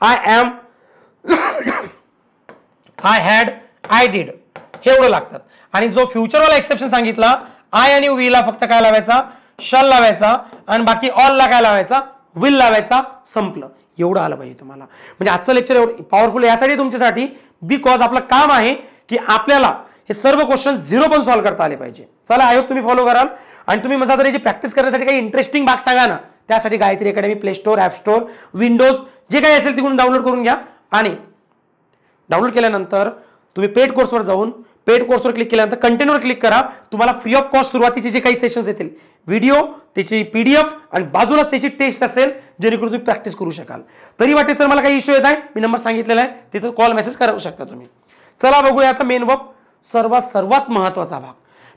I am, I had, I did, हे एवढं लागतात. आणि जो फ्युचरवाला एक्सेप्शन सांगितला, आय आणि वी ला फक्त काय लावायचा, शल लावायचा, आणि बाकी ऑल ला काय लावायचा, विल लावायचा, संपलं. एवढं आलं पाहिजे तुम्हाला. म्हणजे आजचं लेक्चर एवढं पॉवरफुल यासाठी तुमच्यासाठी, बिकॉज आपलं काम आहे की आपल्याला हे सर्व क्वेश्चन झिरो पण सॉल्व्ह करता आले पाहिजे. चला, आय होप तुम्ही फॉलो कराल. आणि तुम्ही माझा जर याची प्रॅक्टिस करण्यासाठी काही इंटरेस्टिंग भाग सांगा ना, त्यासाठी Gayatri academy play store, app store, Windows जे काही असेल तिकडून डाउनलोड करून घ्या. आणि डाउनलोड केल्यानंतर तुम्ही पेड कोर्सवर जाऊन पेड कोर्सवर क्लिक केल्यानंतर कंटेंटवर क्लिक करा. तुम्हाला फ्री ऑफ कॉस्ट सुरुवातीचे जे काही सेशन्स येतील, व्हिडिओ, त्याची PDF आणि बाजूला त्याची टेस्ट असेल, जेणेकरून तुम्ही प्रॅक्टिस करू शकाल. तरी वाटेल सर मला काही इश्यू येत आहे, मी नंबर सांगितलेला आहे, तिथं कॉल मेसेज करू शकता तुम्ही. चला बघूया आता मेन वर्ब, सर्वात महत्त्वाचा भाग.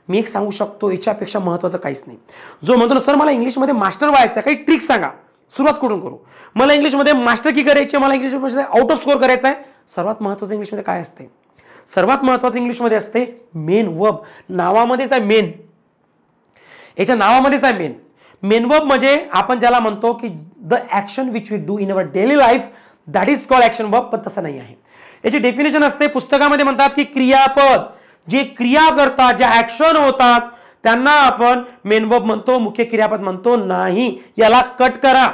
मी एक सांगू शकतो, याच्यापेक्षा महत्त्वाचं काहीच नाही. जो म्हणतो ना सर मला इंग्लिशमध्ये मास्टर व्हायचं, काही ट्रिक सांगा, सुरुवात कुठून करू, मला इंग्लिशमध्ये मास्टर की करायची, मला इंग्लिशमध्ये आउट ऑफ स्कोर करायचा आहे. सर्वात महत्त्वाचं इंग्लिशमध्ये काय असते, सर्वात महत्त्वाचं इंग्लिशमध्ये असते मेन वर्ब. नावामध्येच आहे मेन, याच्या नावामध्येच आहे मेन. मेन वर्ब म्हणजे आपण ज्याला म्हणतो की the action which we do in our daily life, that is called action verb. पण तसं नाही आहे. याची डेफिनेशन असते, पुस्तकामध्ये म्हणतात की क्रियापद, जे क्रिया करतात, ज्या ॲक्शन होतात त्यांना आपण मेन वर्ब म्हणतो, मुख्य क्रियापद म्हणतो नाही. याला कट करा.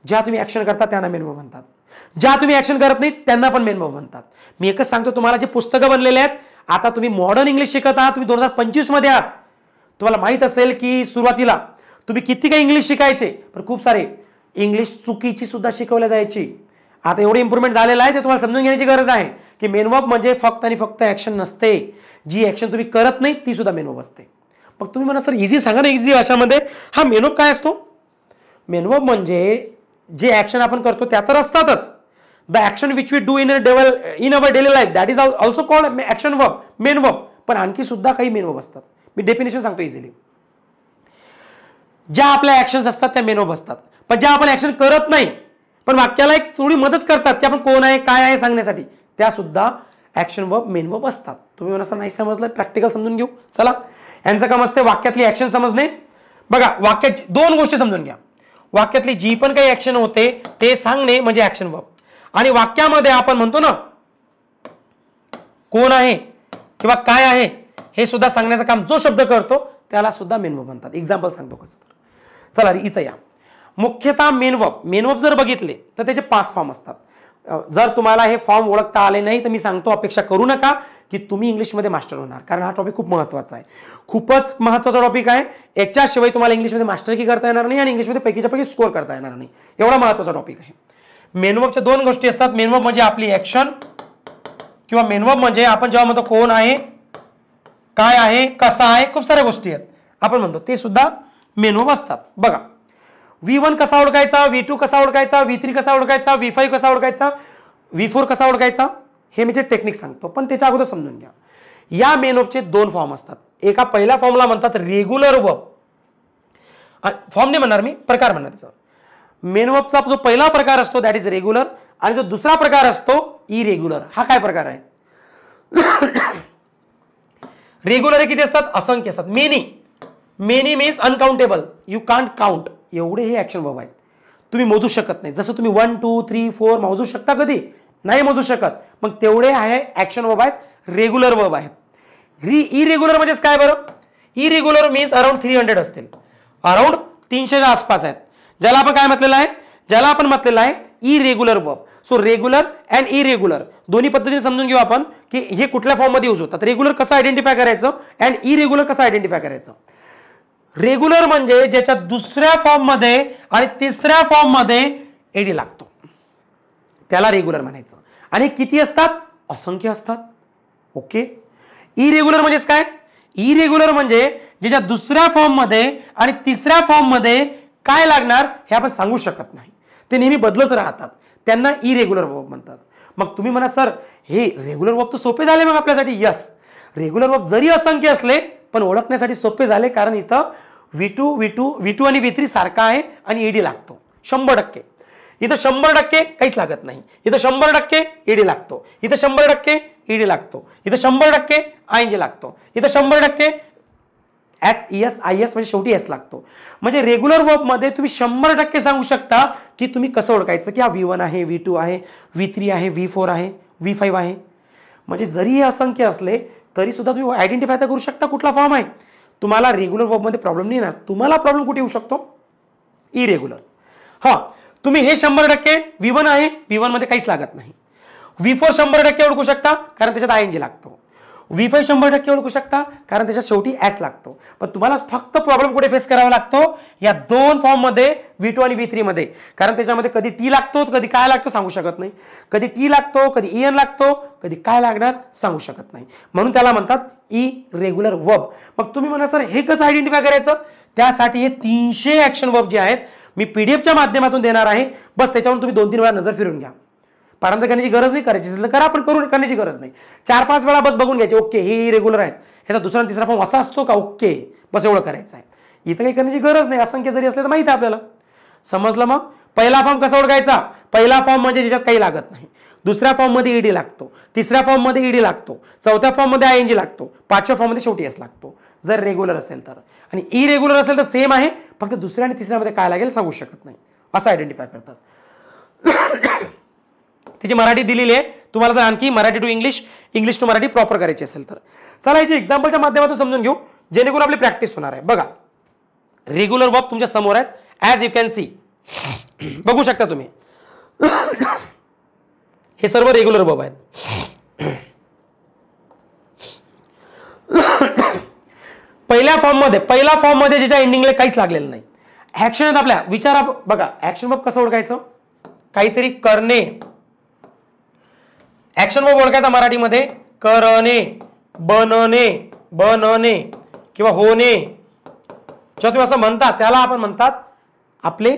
ज्या तुम्ही ॲक्शन करता त्यांना मेन वर्ब म्हणतात, ज्या तुम्ही ॲक्शन करत नाही त्यांना पण मेन वर्ब म्हणतात. मी एकच सांगतो तुम्हाला, जे पुस्तकं बनलेले आहेत, आता तुम्ही मॉडर्न इंग्लिश शिकत आहात, तुम्ही 2025 मध्ये आहात. तुम्हाला माहित असेल की सुरुवातीला तुम्ही किती काही इंग्लिश शिकायचे, पण खूप सारे इंग्लिश चुकीची सुद्धा शिकवल्या जायची. आता एवढं इम्प्रूव्हमेंट झालेलं आहे, ते तुम्हाला समजून घेण्याची गरज आहे की मेन वर्ब म्हणजे फक्त आणि फक्त ॲक्शन नसते. जी ॲक्शन तुम्ही करत नाही ती सुद्धा मेन वर्ब असते. मग तुम्ही म्हणा सर इझी सांगा ना, इझी भाषामध्ये. हा मेन वर्ब काय असतो, मेन वर्ब म्हणजे जे ॲक्शन आपण करतो त्या तर असतातच. The action which we do in our daily life, that is also called action verb, main verb. पण आणखी सुद्धा काही मेन वर्ब असतात. मी डेफिनेशन सांगतो इझिली. ज्या आपल्या ॲक्शन्स असतात त्या मेन वर्ब असतात. पण ज्या आपण ॲक्शन करत नाही पण वाक्याला एक थोडी मदत करतात की आपण कोण आहे काय आहे सांगण्यासाठी, त्या सुद्धा ॲक्शन वर्ब, मेन वर्ब असतात. तुम्ही मला असं नाही समजलं, प्रॅक्टिकल समजून घेऊ. चला, यांचं काम असते वाक्यातली ॲक्शन समजणे. बघा, वाक्याची दोन गोष्टी समजून घ्या. वाक्यातली जी पण काही ॲक्शन होते ते सांगणे म्हणजे ॲक्शन वर्ब. आणि वाक्यामध्ये आपण म्हणतो ना कोण आहे किंवा काय आहे हे सुद्धा सांगण्याचं काम जो शब्द करतो त्याला सुद्धा मेन वर्ब म्हणतात. एक्झाम्पल सांगतो कसं. तर चला इथं या. मुख्यतः मेन वर्ब जर बघितले तर त्याचे 5 फॉर्म असतात. जर तुम्हाला हे फॉर्म ओळखता आले नाही तर मी सांगतो, अपेक्षा करू नका की तुम्ही इंग्लिशमध्ये मास्टर होणार, कारण हा टॉपिक खूप महत्त्वाचा आहे. खूपच महत्त्वाचा टॉपिक आहे. याच्याशिवाय तुम्हाला इंग्लिशमध्ये मास्टर की करता येणार नाही आणि इंग्लिशमध्ये पैकीच्या पैकी स्कोर करता येणार नाही. एवढा महत्त्वाचा टॉपिक आहे. मेन वर्बच्या 2 गोष्टी असतात. मेन वर्ब म्हणजे आपली ॲक्शन, किंवा मेन वर्ब म्हणजे आपण जेव्हा म्हणतो कोण आहे, काय आहे, कसा आहे, खूप साऱ्या गोष्टी आहेत आपण म्हणतो, ते सुद्धा मेन वर्ब असतात. बघा, V1 कसा ओळखायचा, V2 कसा ओळखायचा, V3 कसा ओळखायचा, V5 कसा ओळखायचा, V4 कसा ओळखायचा, हे मी जे टेक्निक सांगतो. पण त्याच्या अगोदर समजून घ्या, या मेन वर्बचे 2 फॉर्म असतात. एका पहिल्या फॉर्मला म्हणतात रेग्युलर वर्ब. फॉर्म नाही म्हणणार मी, प्रकार म्हणणार. त्याचा मेन वर्बचा जो पहिला प्रकार असतो दॅट इज रेग्युलर, आणि जो दुसरा प्रकार असतो इरेग्युलर. हा काय प्रकार आहे? रेग्युलर किती असतात? असंख्य असतात. Many means uncountable, you can't count. एवढे हे ॲक्शन वर्ब आहेत, तुम्ही मोजू शकत नाही. जसं तुम्ही 1 2 3 4 मोजू शकता, कधी नाही मोजू शकत. मग तेवढे आहे ॲक्शन वर्ब आहेत, रेग्युलर वर्ब आहेत. इरेग्युलर म्हणजेच काय बरं? इरेग्युलर मीन्स अराउंड 300 असतील, अराउंड 300च्या आसपास आहेत. ज्याला आपण काय म्हटलेलं आहे? ज्याला आपण म्हटलेलं आहे irregular verb. So regular and irregular दोन्ही पद्धतीने समजून घेऊ आपण की हे कुठल्या फॉर्ममध्ये यूज होतात. रेग्युलर कसं आयडेंटिफाय करायचं अँड इरेग्युलर कसं आयडेंटिफाय करायचं. रेग्युलर म्हणजे ज्याच्या दुसऱ्या फॉर्म मध्ये आणि तिसऱ्या फॉर्म मध्ये एडी लागतो त्याला रेग्युलर म्हणायचं. आणि किती असतात? असंख्य असतात. ओके. इरेग्युलर म्हणजेच काय? इरेग्युलर म्हणजे ज्याच्या दुसऱ्या फॉर्म मध्ये आणि तिसऱ्या फॉर्म मध्ये काय लागणार हे आपण सांगू शकत नाही, ते नेहमी बदलत राहतात, त्यांना इरेग्युलर वर्ब म्हणतात. मग तुम्ही म्हणा सर हे रेग्युलर वर्ब तर सोपे झाले मग आपल्यासाठी. यस, रेग्युलर वर्ब जरी असंख्य असले पण ओळखण्यासाठी सोपे झाले, कारण इथं V2 आणि V3 सारखा आहे आणि एडी लागतो. 100%. इथं 100% काहीच लागत नाही. इथं 100% ईडी लागतो. इथं 100% ईडी लागतो. इथं 100% आयएनजी लागतो. इथं 100% SES IS म्हणजे शेवटी एस लागतो. म्हणजे रेग्युलर वर्ब मध्ये तुम्ही 100% सांगू शकता की तुम्ही कसं ओळखायचं की हा V1 आहे, V2 आहे, V3 आहे, V4 आहे, V5 आहे. म्हणजे जरी हे असंख्य असले तरी सुद्धा तुम्ही आयडेंटिफाय तर करू शकता कुठला फॉर्म आहे. तुम्हाला रेग्युलर वर्ब मध्ये प्रॉब्लेम नाही येणार. तुम्हाला प्रॉब्लेम कुठे येऊ शकतो? इरेग्युलर. हा, तुम्ही हे 100% V1 आहे, V1 मध्ये काहीच लागत नाही. V4 100% ओळखू शकता कारण त्याच्यात आयएनजी लागतो. V5 100% ओळखू शकता कारण त्याच्यात शेवटी एस लागतो. पण तुम्हाला फक्त प्रॉब्लेम कुठे फेस करावा लागतो? या दोन फॉर्म मध्ये, V2 आणि V3 मध्ये. कारण त्याच्यामध्ये कधी टी लागतो, कधी काय लागतो सांगू शकत नाही. कधी टी लागतो, कधी EN लागतो, कधी काय लागणार सांगू शकत नाही. म्हणून त्याला म्हणतात इरेग्युलर वर्ब. मग तुम्ही म्हणा सर हे कसं आयडेंटिफाय करायचं? त्यासाठी हे 300 ऍक्शन वर्ब जे आहेत मी पीडीएफच्या माध्यमातून देणार आहे. बस त्याच्यावर तुम्ही 2-3 वेळा नजर फिरून घ्या. पाठांतर करण्याची गरज नाही, करायची असेल तर करा, पण करण्याची गरज नाही. 4-5 वेळा बस बघून घ्यायचे. ओके, हे इरेग्युलर आहेत, याचा दुसरा आणि तिसरा फॉर्म असा असतो का? ओके, बस एवढं करायचं आहे. इथं काही करण्याची गरज नाही. असंख्य जरी असले तर माहिती आहे आपल्याला. समजलं? मग पहिला फॉर्म कसा ओळखायचा? पहिला फॉर्म म्हणजे ज्याच्यात काही लागत नाही. दुसऱ्या फॉर्म मध्ये ईडी लागतो. तिसऱ्या फॉर्म मध्ये ईडी लागतो. चौथ्या फॉर्म मध्ये आयएनजी लागतो. पाचव्या फॉर्म मध्ये शेवटी एस लागतो. जर रेग्युलर असेल तर. आणि इरेग्युलर असेल तर सेम आहे, फक्त दुसऱ्या आणि तिसऱ्यामध्ये काय लागेल सांगू शकत नाही. असं आयडेंटिफाय करतात. तिची मराठी दिलेली आहे. तुम्हाला जर आणखी Marathi to English, English to Marathi proper करायची असेल तर चला याची एक्झाम्पलच्या माध्यमातून समजून घेऊ, जेणेकरून आपली प्रॅक्टिस होणार आहे. बघा, रेग्युलर वर्ब तुमच्या समोर आहेत. ॲज यू कॅन सी, बघू शकता तुम्ही. हे सर्व रेग्युलर वर्ब आहेत. पहिल्या फॉर्म मध्ये ज्याच्या एंडिंगला काहीच लागलेलं नाही. ऍक्शन आहेत आपल्या. विचारा बघा, ऍक्शन वर्ब कसं ओळखायचं? काहीतरी करणे. ऍक्शन वर्ब ओळखायचा मराठीमध्ये करणे, बनणे किंवा होणे. जेव्हा तुम्ही असं म्हणता त्याला आपण म्हणतात आपले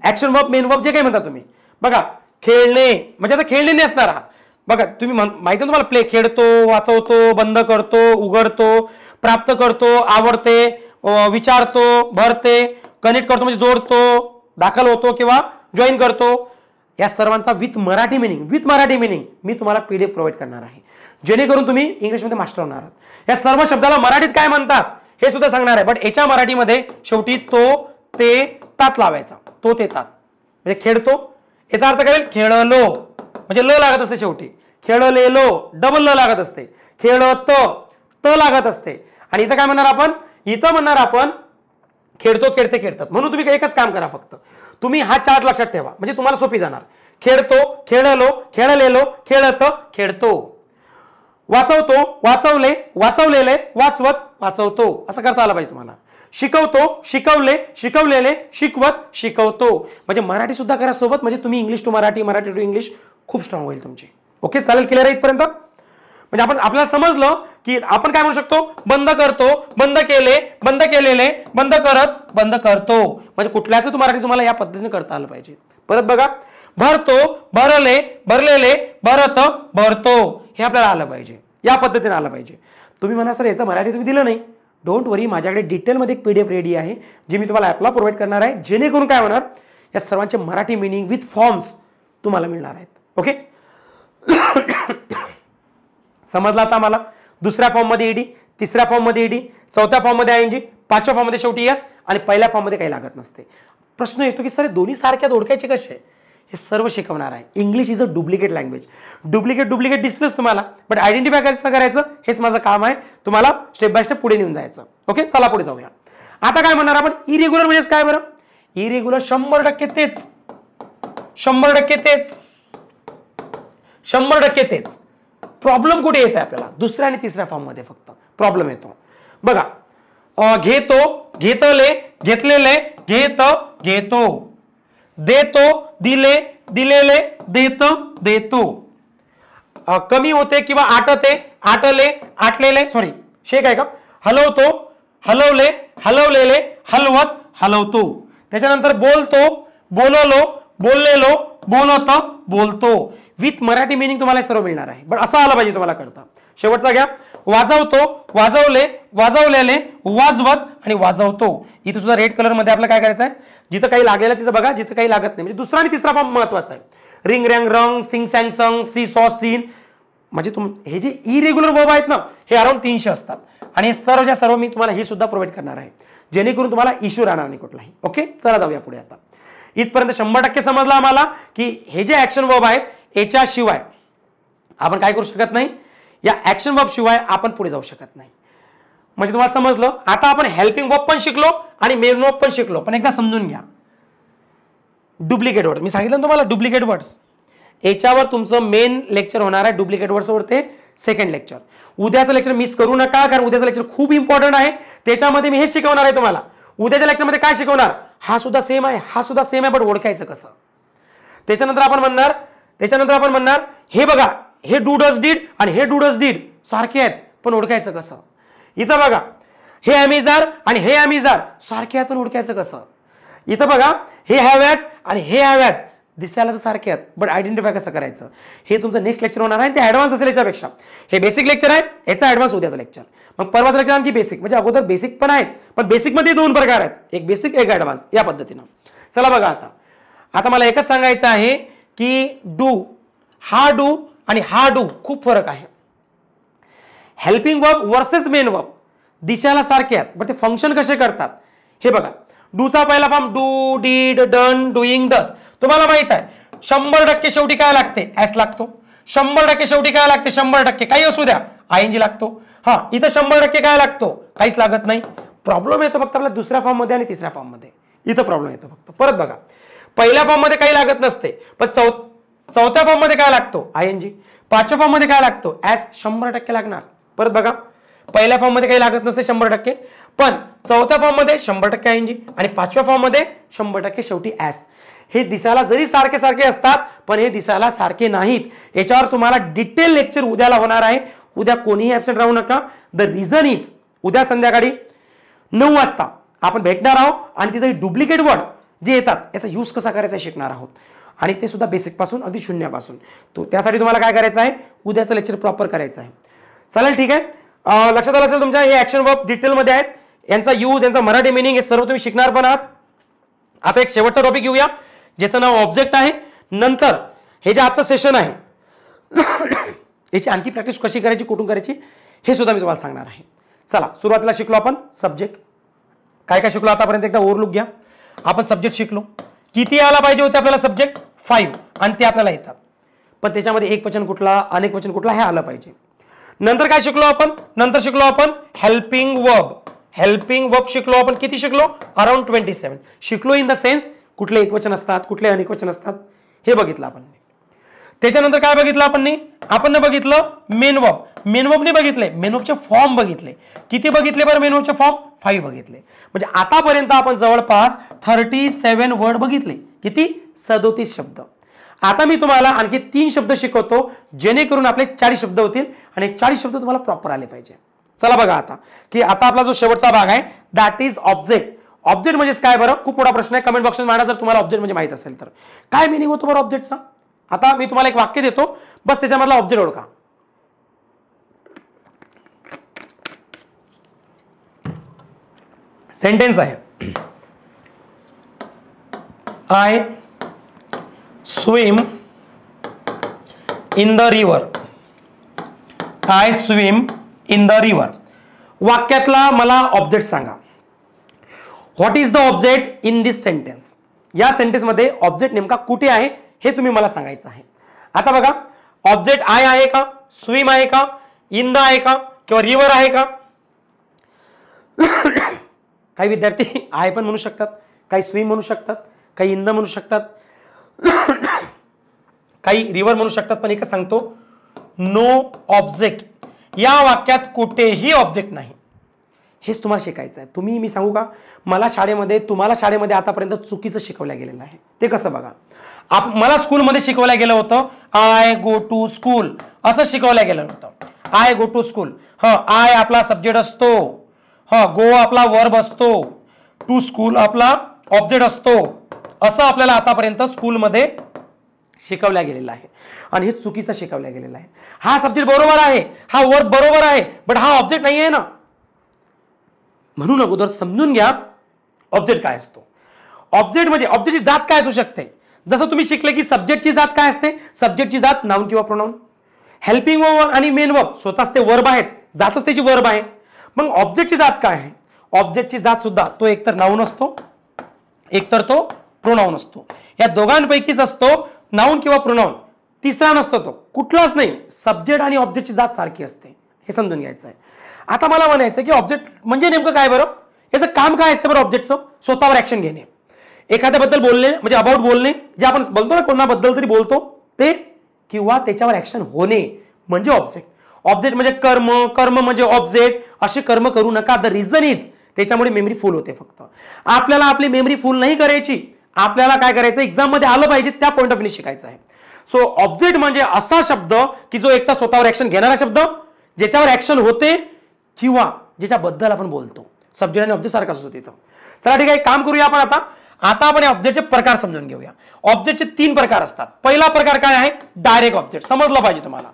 ऍक्शन वर्ब, मेन वर्ब जे काही म्हणता तुम्ही. बघा, खेळणे म्हणजे आता खेळणे नाही असणार. बघा तुम्ही माहिती आहे तुम्हाला, प्ले खेळतो, वाचवतो, बंद करतो, उघडतो, प्राप्त करतो, आवडते, विचारतो, भरते, कनेक्ट करतो म्हणजे जोडतो, दाखल होतो किंवा जॉईन करतो. या सर्वांचा विथ मराठी मिनिंग मी तुम्हाला पीडीएफ प्रोव्हाइड करणार आहे, जेणेकरून तुम्ही इंग्लिशमध्ये मास्टर होणार आहात. या सर्व शब्दाला मराठीत काय म्हणतात हे सुद्धा सांगणार आहे. बट याच्या मराठीमध्ये शेवटी तो, ते, तात लावायचा. तो, ते, तात म्हणजे खेळतो. याचा अर्थ काय? खेळलो म्हणजे ल लागत असते शेवटी. खेळलेलो डबल ल लागत असते. खेळत त लागत असते. आणि इथं काय म्हणणार आपण? इथं म्हणणार आपण खेळतो, खेळते, खेळतात. म्हणून तुम्ही एकच काम करा, फक्त तुम्ही हा चार्ट लक्षात ठेवा म्हणजे तुम्हाला सोपी जाणार. खेळतो, खेळलो, खेळलेलो, खेळत, खेळतो. वाचवतो, वाचवले, वाचवलेले, वाचवत, वाचवतो. असं करता आलं पाहिजे तुम्हाला. शिकवतो, शिकवले, शिकवलेले, शिकवत, शिकवतो. म्हणजे मराठी सुद्धा करा सोबत, म्हणजे तुम्ही English to Marathi, Marathi to English खूप स्ट्रॉंग होईल तुमची. ओके, चालेल? क्लिअर आहे इथपर्यंत? म्हणजे आपण आपल्याला समजलं की आपण काय म्हणू शकतो? बंद करतो, बंद केले, बंद केलेले, बंद करत, बंद करतो. म्हणजे कुठल्याच मराठी तुम्हाला या पद्धतीने करता आलं पाहिजे. परत बघा, भरतो, भरले, भरलेले, भरत, भरतो. हे आपल्याला आलं पाहिजे, या पद्धतीने आलं पाहिजे. तुम्ही म्हणा सर याचं मराठी तुम्ही दिलं नाही. डोंट वरी, माझ्याकडे डिटेलमध्ये एक पीडीएफ रेडी आहे जी मी तुम्हाला ॲपला प्रोव्हाइड करणार आहे, जेणेकरून काय होणार, या सर्वांचे मराठी मिनिंग विथ फॉर्म्स तुम्हाला मिळणार आहेत. ओके, समजला आता आम्हाला? दुसऱ्या फॉर्म मध्ये ईडी, तिसऱ्या फॉर्म मध्ये ईडी, चौथ्या फॉर्म मध्ये आयएनजी, पाचव्या फॉर्म मध्ये शेवटी एस आणि पहिल्या फॉर्म मध्ये काही लागत नसते. प्रश्न येतो की सर दोन्ही सारख्यात ओळखायचे कसे? हे सर्व शिकवणार आहे. English is a duplicate language. Duplicate दिसतंच तुम्हाला, बट आयडेंटिफाय कसं करायचं हेच माझं काम आहे. तुम्हाला स्टेप बाय स्टेप पुढे नेऊन जायचं. ओके, चला पुढे जाऊया. आता काय म्हणणार आपण? इरेग्युलर म्हणजे काय बरं? इरेग्युलर 100% तेच, 100% तेच, 100% तेच. प्रॉब्लेम कुठे येत आहे आपल्याला? दुसऱ्या आणि तिसऱ्या फॉर्म मध्ये फक्त प्रॉब्लेम येतो. बघा, घेतो, घेतले, घेतलेले, घेत, घेतो, देतो, दिले, दिलेले, देत, देतो. कमी होते किंवा आटते, आटले, आटलेले, सॉरी शेक आहे का? हलवतो, हलवले, हलवलेले, हलवत, हलवतो. त्याच्यानंतर बोलतो, बोललो, बोललेलो, बोलत, बोलतो. विथ मराठी मिनिंग तुम्हाला सर्व मिळणार आहे, बट असं आलं पाहिजे तुम्हाला करता. शेवटचा घ्या, वाजवतो, वाजवले, वाजवलेले, वाजवत आणि वाजवतो. इथे सुद्धा रेड कलर मध्ये आपल्याला काय करायचं आहे, जिथं काही लागलेलं तिथं बघा, जिथं काही लागत नाही. म्हणजे दुसरा आणि तिसरा फॉर्म महत्वाचा आहे. रिंग रँग रंग, सिंग सॅंग संग, सी सॉ सीन. म्हणजे हे जे इरेग्युलर वर्ब आहेत ना, हे अराउंड 300 असतात. आणि हे सर्वच्या सर्व मी तुम्हाला हे सुद्धा प्रोव्हाइड करणार आहे, जेणेकरून तुम्हाला इश्यू राहणार नाही कुठलाही. ओके, चला जाऊया पुढे. आता इथपर्यंत 100% समजलं आम्हाला की हे जे ऍक्शन वर्ब आहेत याच्याशिवाय आपण काय करू शकत नाही, या ऍक्शन वर्ब शिवाय आपण पुढे जाऊ शकत नाही. म्हणजे तुम्हाला समजलं. आता आपण हेल्पिंग वर्ब पण शिकलो आणि मेन वर्ब पण शिकलो. पण एकदा समजून घ्या, डुप्लिकेट वर्ड मी सांगितलं तुम्हाला, डुप्लिकेट वर्ड्स याच्यावर तुमचं मेन लेक्चर होणार आहे. डुप्लिकेट वर्ड्सवर ते सेकंड लेक्चर. उद्याचं लेक्चर मिस करू नका, कारण उद्याचं लेक्चर खूप इम्पॉर्टंट आहे. त्याच्यामध्ये मी हे शिकवणार आहे तुम्हाला. उद्याच्या लेक्चरमध्ये काय शिकवणार, हा सुद्धा सेम आहे, हा सुद्धा सेम आहे, पण ओळखायचं कसं. त्याच्यानंतर आपण म्हणणार हे बघा, हे डू डज डीड आणि हे डू डज डीड सारखे आहेत, पण ओळखायचं कसं. इथं बघा, हे अमेजार आणि हे अमेजार सारखे आहेत, पण ओळखायचं कसं. इथं बघा, हे हॅव्हॅज आणि हे हॅव्हॅज दिसायला तर सारखे आहेत, बट आयडेंटिफाय कसं करायचं हे तुमचं नेक्स्ट लेक्चर होणार आहे. ते ऍडव्हान्स असेल याच्यापेक्षा. हे बेसिक लेक्चर आहे, याचा ऍडव्हान्स उद्याचं लेक्चर. मग परवाचं लेक्चर आणखी बेसिक. म्हणजे अगोदर बेसिक पण आहेत, पण बेसिकमध्ये 2 प्रकार आहेत, एक बेसिक एक ऍडव्हान्स, या पद्धतीनं. चला बघा, आता मला एकच सांगायचं आहे की डू, हा डू आणि हा डू खूप फरक आहे. Helping verb versus main verb दिसायला सारखे आहेत, पण ते फंक्शन कसे करतात हे बघा. डूचा पहिला form do, did, done, doing, does. तुम्हाला माहित आहे 100% शेवटी काय लागते, एस लागतो. 100% शेवटी काय लागते, 100% काही असू द्या, आयएनजी लागतो. हा, इथं 100% काय लागतो, काहीच लागत नाही. प्रॉब्लेम येतो फक्त आपल्या दुसऱ्या फॉर्म मध्ये आणि तिसऱ्या फॉर्म मध्ये. इथं प्रॉब्लेम येतो फक्त. परत बघा, पहिल्या फॉर्म मध्ये काही लागत नसते, पण चौथ्या फॉर्म मध्ये काय लागतो, आयएनजी. 5व्या फॉर्म मध्ये काय लागतो, एस. 100% लागणार. परत बघा, पहिल्या फॉर्म मध्ये काही लागत नसते 100%, पण चौथ्या फॉर्म मध्ये 100% आयएनजी आणि 5व्या फॉर्म मध्ये 100% शेवटी एस. हे दिसायला जरी सारखे सारखे असतात, पण हे दिसायला सारखे नाहीत. याच्यावर तुम्हाला डिटेल लेक्चर उद्याला होणार आहे. उद्या कोणीही ऍब्सेंट राहू नका. द रिझन इज, उद्या संध्याकाळी 9 वाजता आपण भेटणार आहोत आणि तिथे डुप्लिकेट वर्ड जे येतात याचा यूज कसा करायचा शिकणार आहोत, आणि ते सुद्धा बेसिक पासून अगदी शून्यापासून. तो त्यासाठी तुम्हाला काय करायचं आहे, उद्याचं लेक्चर प्रॉपर करायचं आहे. चालेल, ठीक आहे. लक्षात आलं असेल तुमच्या, हे ऍक्शन वर्ब डिटेलमध्ये आहेत. यांचा यूज, यांचा मराठी मिनिंग हे सर्व तुम्ही शिकणार पण आहात. आता एक शेवटचा टॉपिक घेऊया, ज्याचं नाव ऑब्जेक्ट आहे. नंतर हे जे आजचं सेशन आहे याची आणखी प्रॅक्टिस कशी करायची, कुठून करायची हे सुद्धा मी तुम्हाला सांगणार आहे. चला, सुरुवातीला शिकलो आपण सब्जेक्ट. काय काय शिकलो आतापर्यंत एकदा ओव्हरलुक घ्या. आपण सब्जेक्ट शिकलो. किती यायला पाहिजे होते आपल्याला सब्जेक्ट, 5, आणि ते आपल्याला येतात. पण त्याच्यामध्ये एकवचन कुठला, अनेक वचन कुठला हे आलं पाहिजे. नंतर काय शिकलो आपण, नंतर शिकलो आपण हेल्पिंग वर्ब. हेल्पिंग वर्ब शिकलो आपण. किती शिकलो, अराउंड 27 शिकलो. इन द सेन्स कुठले एकवचन असतात, कुठले अनेक वचन असतात हे बघितलं आपण. त्याच्यानंतर काय बघितलं आपण बघितलं मेन वर्ब. मेन वर्बने बघितले, मेन वर्बचे फॉर्म बघितले. किती बघितले बरं मेन वर्बचे फॉर्म, 5 बघितले. म्हणजे आतापर्यंत आपण जवळपास 37 वर्ड बघितले. किती, 37 शब्द. आता मी तुम्हाला आणखी 3 शब्द शिकवतो, जेणेकरून आपले 40 शब्द होतील आणि 40 शब्द तुम्हाला प्रॉपर आले पाहिजे. चला बघा आता, की आता आपला जो शेवटचा भाग आहे दॅट इज ऑब्जेक्ट. ऑब्जेक्ट म्हणजे काय बरं, खूप मोठा प्रश्न आहे. कमेंट बॉक्समध्ये मांडा जर तुम्हाला ऑब्जेक्ट म्हणजे माहित असेल तर. काय मिनिंग होतो बरं ऑब्जेक्टचा. आता मी तुम्हाला एक वाक्य देतो, बस त्याच्यामधला ऑब्जेक्ट ओळखा. सेंटेन्स आहे, I swim in the river. I swim in the river. वाक्यातला मला ऑब्जेक्ट सांगा. What is the object in this sentence. या सेंटेन्स मध्ये ऑब्जेक्ट नेमका कुठे आहे हे तुम्ही मला सांगायचं आहे. आता बघा, ऑब्जेक्ट आय आहे का, स्विम आहे का, इन द आहे का, किंवा रिव्हर आहे का. काही विद्यार्थी आय पण म्हणू शकतात, काही स्विम म्हणू शकतात, काही इन द म्हणू शकतात, काही रिव्हर म्हणू शकतात. पण एकच सांगतो, नो ऑब्जेक्ट. या वाक्यात कुठेही ऑब्जेक्ट नाही. हेच तुम्हाला शिकायचं आहे. मी सांगू का, तुम्हाला शाळेमध्ये आतापर्यंत चुकीचं शिकवलं गेलेलं आहे. ते कसं बघा, मला स्कूलमध्ये शिकवलं गेलं होतं आय गो टू स्कूल असं शिकवलं गेलं होतं. I go to school. I आपला सब्जेक्ट असतो, गो आपला वर्ब असतो, टू स्कूल आपला ऑब्जेक्ट असतो. असं आपल्याला आतापर्यंत स्कूलमध्ये शिकवलं गेलेलं आहे आणि हे चुकीचं शिकवलं गेलेलं आहे. हा सब्जेक्ट बरोबर आहे, हा वर्ब बरोबर आहे, बट हा ऑब्जेक्ट नाही आहे ना. म्हणून अगोदर समजून घ्या ऑब्जेक्ट काय असतो. ऑब्जेक्ट म्हणजे ऑब्जेक्टची जात काय असू शकते. जसं तुम्ही शिकले की सब्जेक्टची जात काय असते. सब्जेक्टची जात नाउन किंवा प्रोनाउन. हेल्पिंग वर्ब आणि मेन वर्ब स्वतःच ते वर्ब आहेत, जातच त्याची वर्ब आहे. मग ऑब्जेक्टची जात काय आहे. ऑब्जेक्टची जात सुद्धा तो एकतर नाउन असतो, एकतर तो प्रोनाउन असतो. या दोघांपैकीच असतो नाउन किंवा प्रोनाउन, तिसरा नसतो तो कुठलाच नाही. सब्जेक्ट आणि ऑब्जेक्टची जात सारखी असते, हे समजून घ्यायचं आहे. आता मला म्हणायचं की ऑब्जेक्ट म्हणजे नेमकं काय बरं, याचं काम काय असतं बरं. ऑब्जेक्टचं स्वतःवर ऍक्शन घेणे, एखाद्याबद्दल बोलणे म्हणजे अबाउट बोलणे, जे आपण बोलतो ना कोणाबद्दल तरी बोलतो ते, किंवा त्याच्यावर ऍक्शन होणे म्हणजे ऑब्जेक्ट. ऑब्जेक्ट म्हणजे कर्म, कर्म म्हणजे ऑब्जेक्ट. असे कर्म करू नका. द रिझन इज त्याच्यामुळे मेमरी फुल होते. फक्त आपल्याला आपली मेमरी फुल नाही करायची, आपल्याला काय करायचं एक्झाम मध्ये आलं पाहिजे त्या पॉईंट ऑफ व्ह्यू शिकायचं आहे. सो ऑब्जेक्ट म्हणजे असा शब्द की जो एकदा स्वतःवर ऍक्शन घेणारा शब्द, ज्याच्यावर ऍक्शन होते किंवा ज्याच्याबद्दल आपण बोलतो. सब्जेक्ट आणि ऑब्जेक्ट सारखाच असतो तिथं. चला ठीक आहे, काम करूया आपण आता आपण ऑब्जेक्टचे प्रकार समजून घेऊया. ऑब्जेक्टचे 3 प्रकार असतात. पहिला प्रकार काय आहे, डायरेक्ट ऑब्जेक्ट. समजलं पाहिजे तुम्हाला.